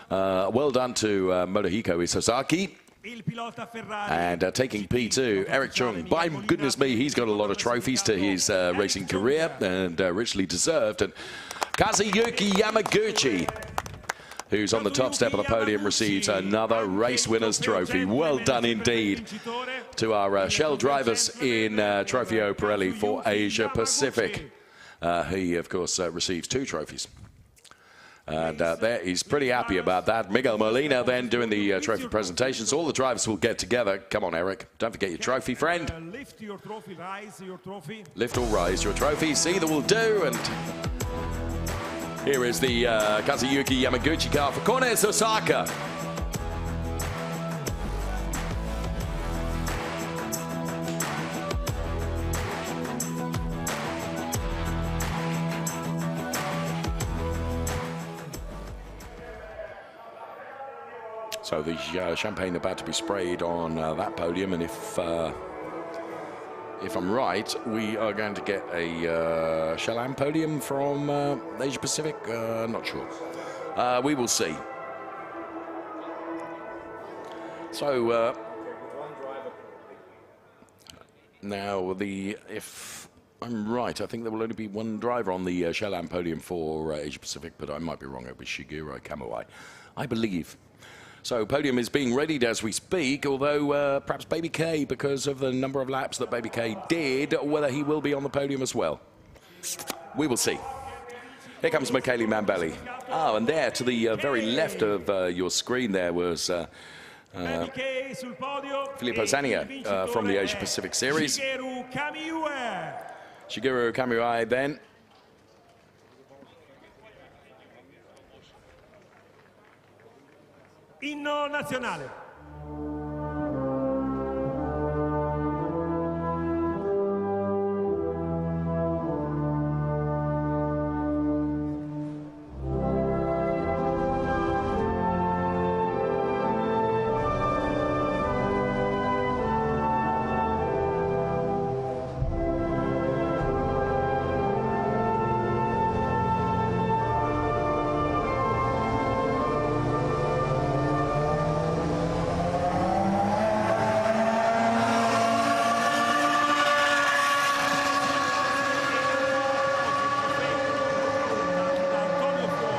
Speaker 8: Well done to Motohiko Isasaki. And taking P2, Eric Chung. By goodness me, he's got a lot of trophies to his racing career, and richly deserved. And Kazuyuki Yamaguchi, who's on the top step of the podium, receives another race winner's trophy. Well done indeed to our Shell drivers in Trofeo Pirelli for Asia Pacific. He, of course, receives 2 trophies. And there he's pretty happy about that. Miguel Molina then doing the trophy presentations. All the drivers will get together. Come on, Eric. Don't forget your trophy, friend.
Speaker 13: Lift your trophy, rise your trophy.
Speaker 8: Lift or rise your trophies. Either will do. And here is the Kazuyuki Yamaguchi car for Cornes Osaka. So the champagne about to be sprayed on that podium, and if I'm right, we are going to get a Shell AM podium from Asia Pacific. Not sure. We will see. So now, if I'm right, I think there will only be one driver on the Shell AM podium for Asia Pacific, but I might be wrong. It was Shigeru Kamawai, I believe. So podium is being readied as we speak, although perhaps Baby K, because of the number of laps that Baby K did, whether he will be on the podium as well. We will see. Here comes Michele Mambelli. Oh, and there to the very left of your screen there was Filippo Zania from the Asia Pacific Series. Shigeru Kamiuai then.
Speaker 13: Inno nazionale.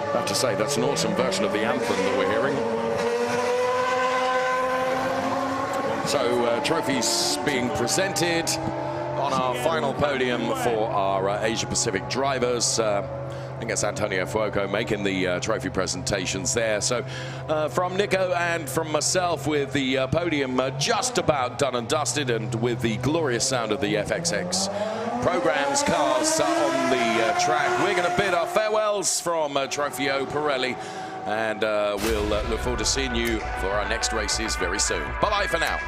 Speaker 8: I have to say, that's an awesome version of the anthem that we're hearing. So, trophies being presented on our final podium for our Asia-Pacific drivers. I think it's Antonio Fuoco making the trophy presentations there. So, from Nico and from myself, with the podium just about done and dusted, and with the glorious sound of the FXX programs cars on the track, we're going to bid our farewells from Trofeo Pirelli, and we'll look forward to seeing you for our next races very soon. Bye-bye for now.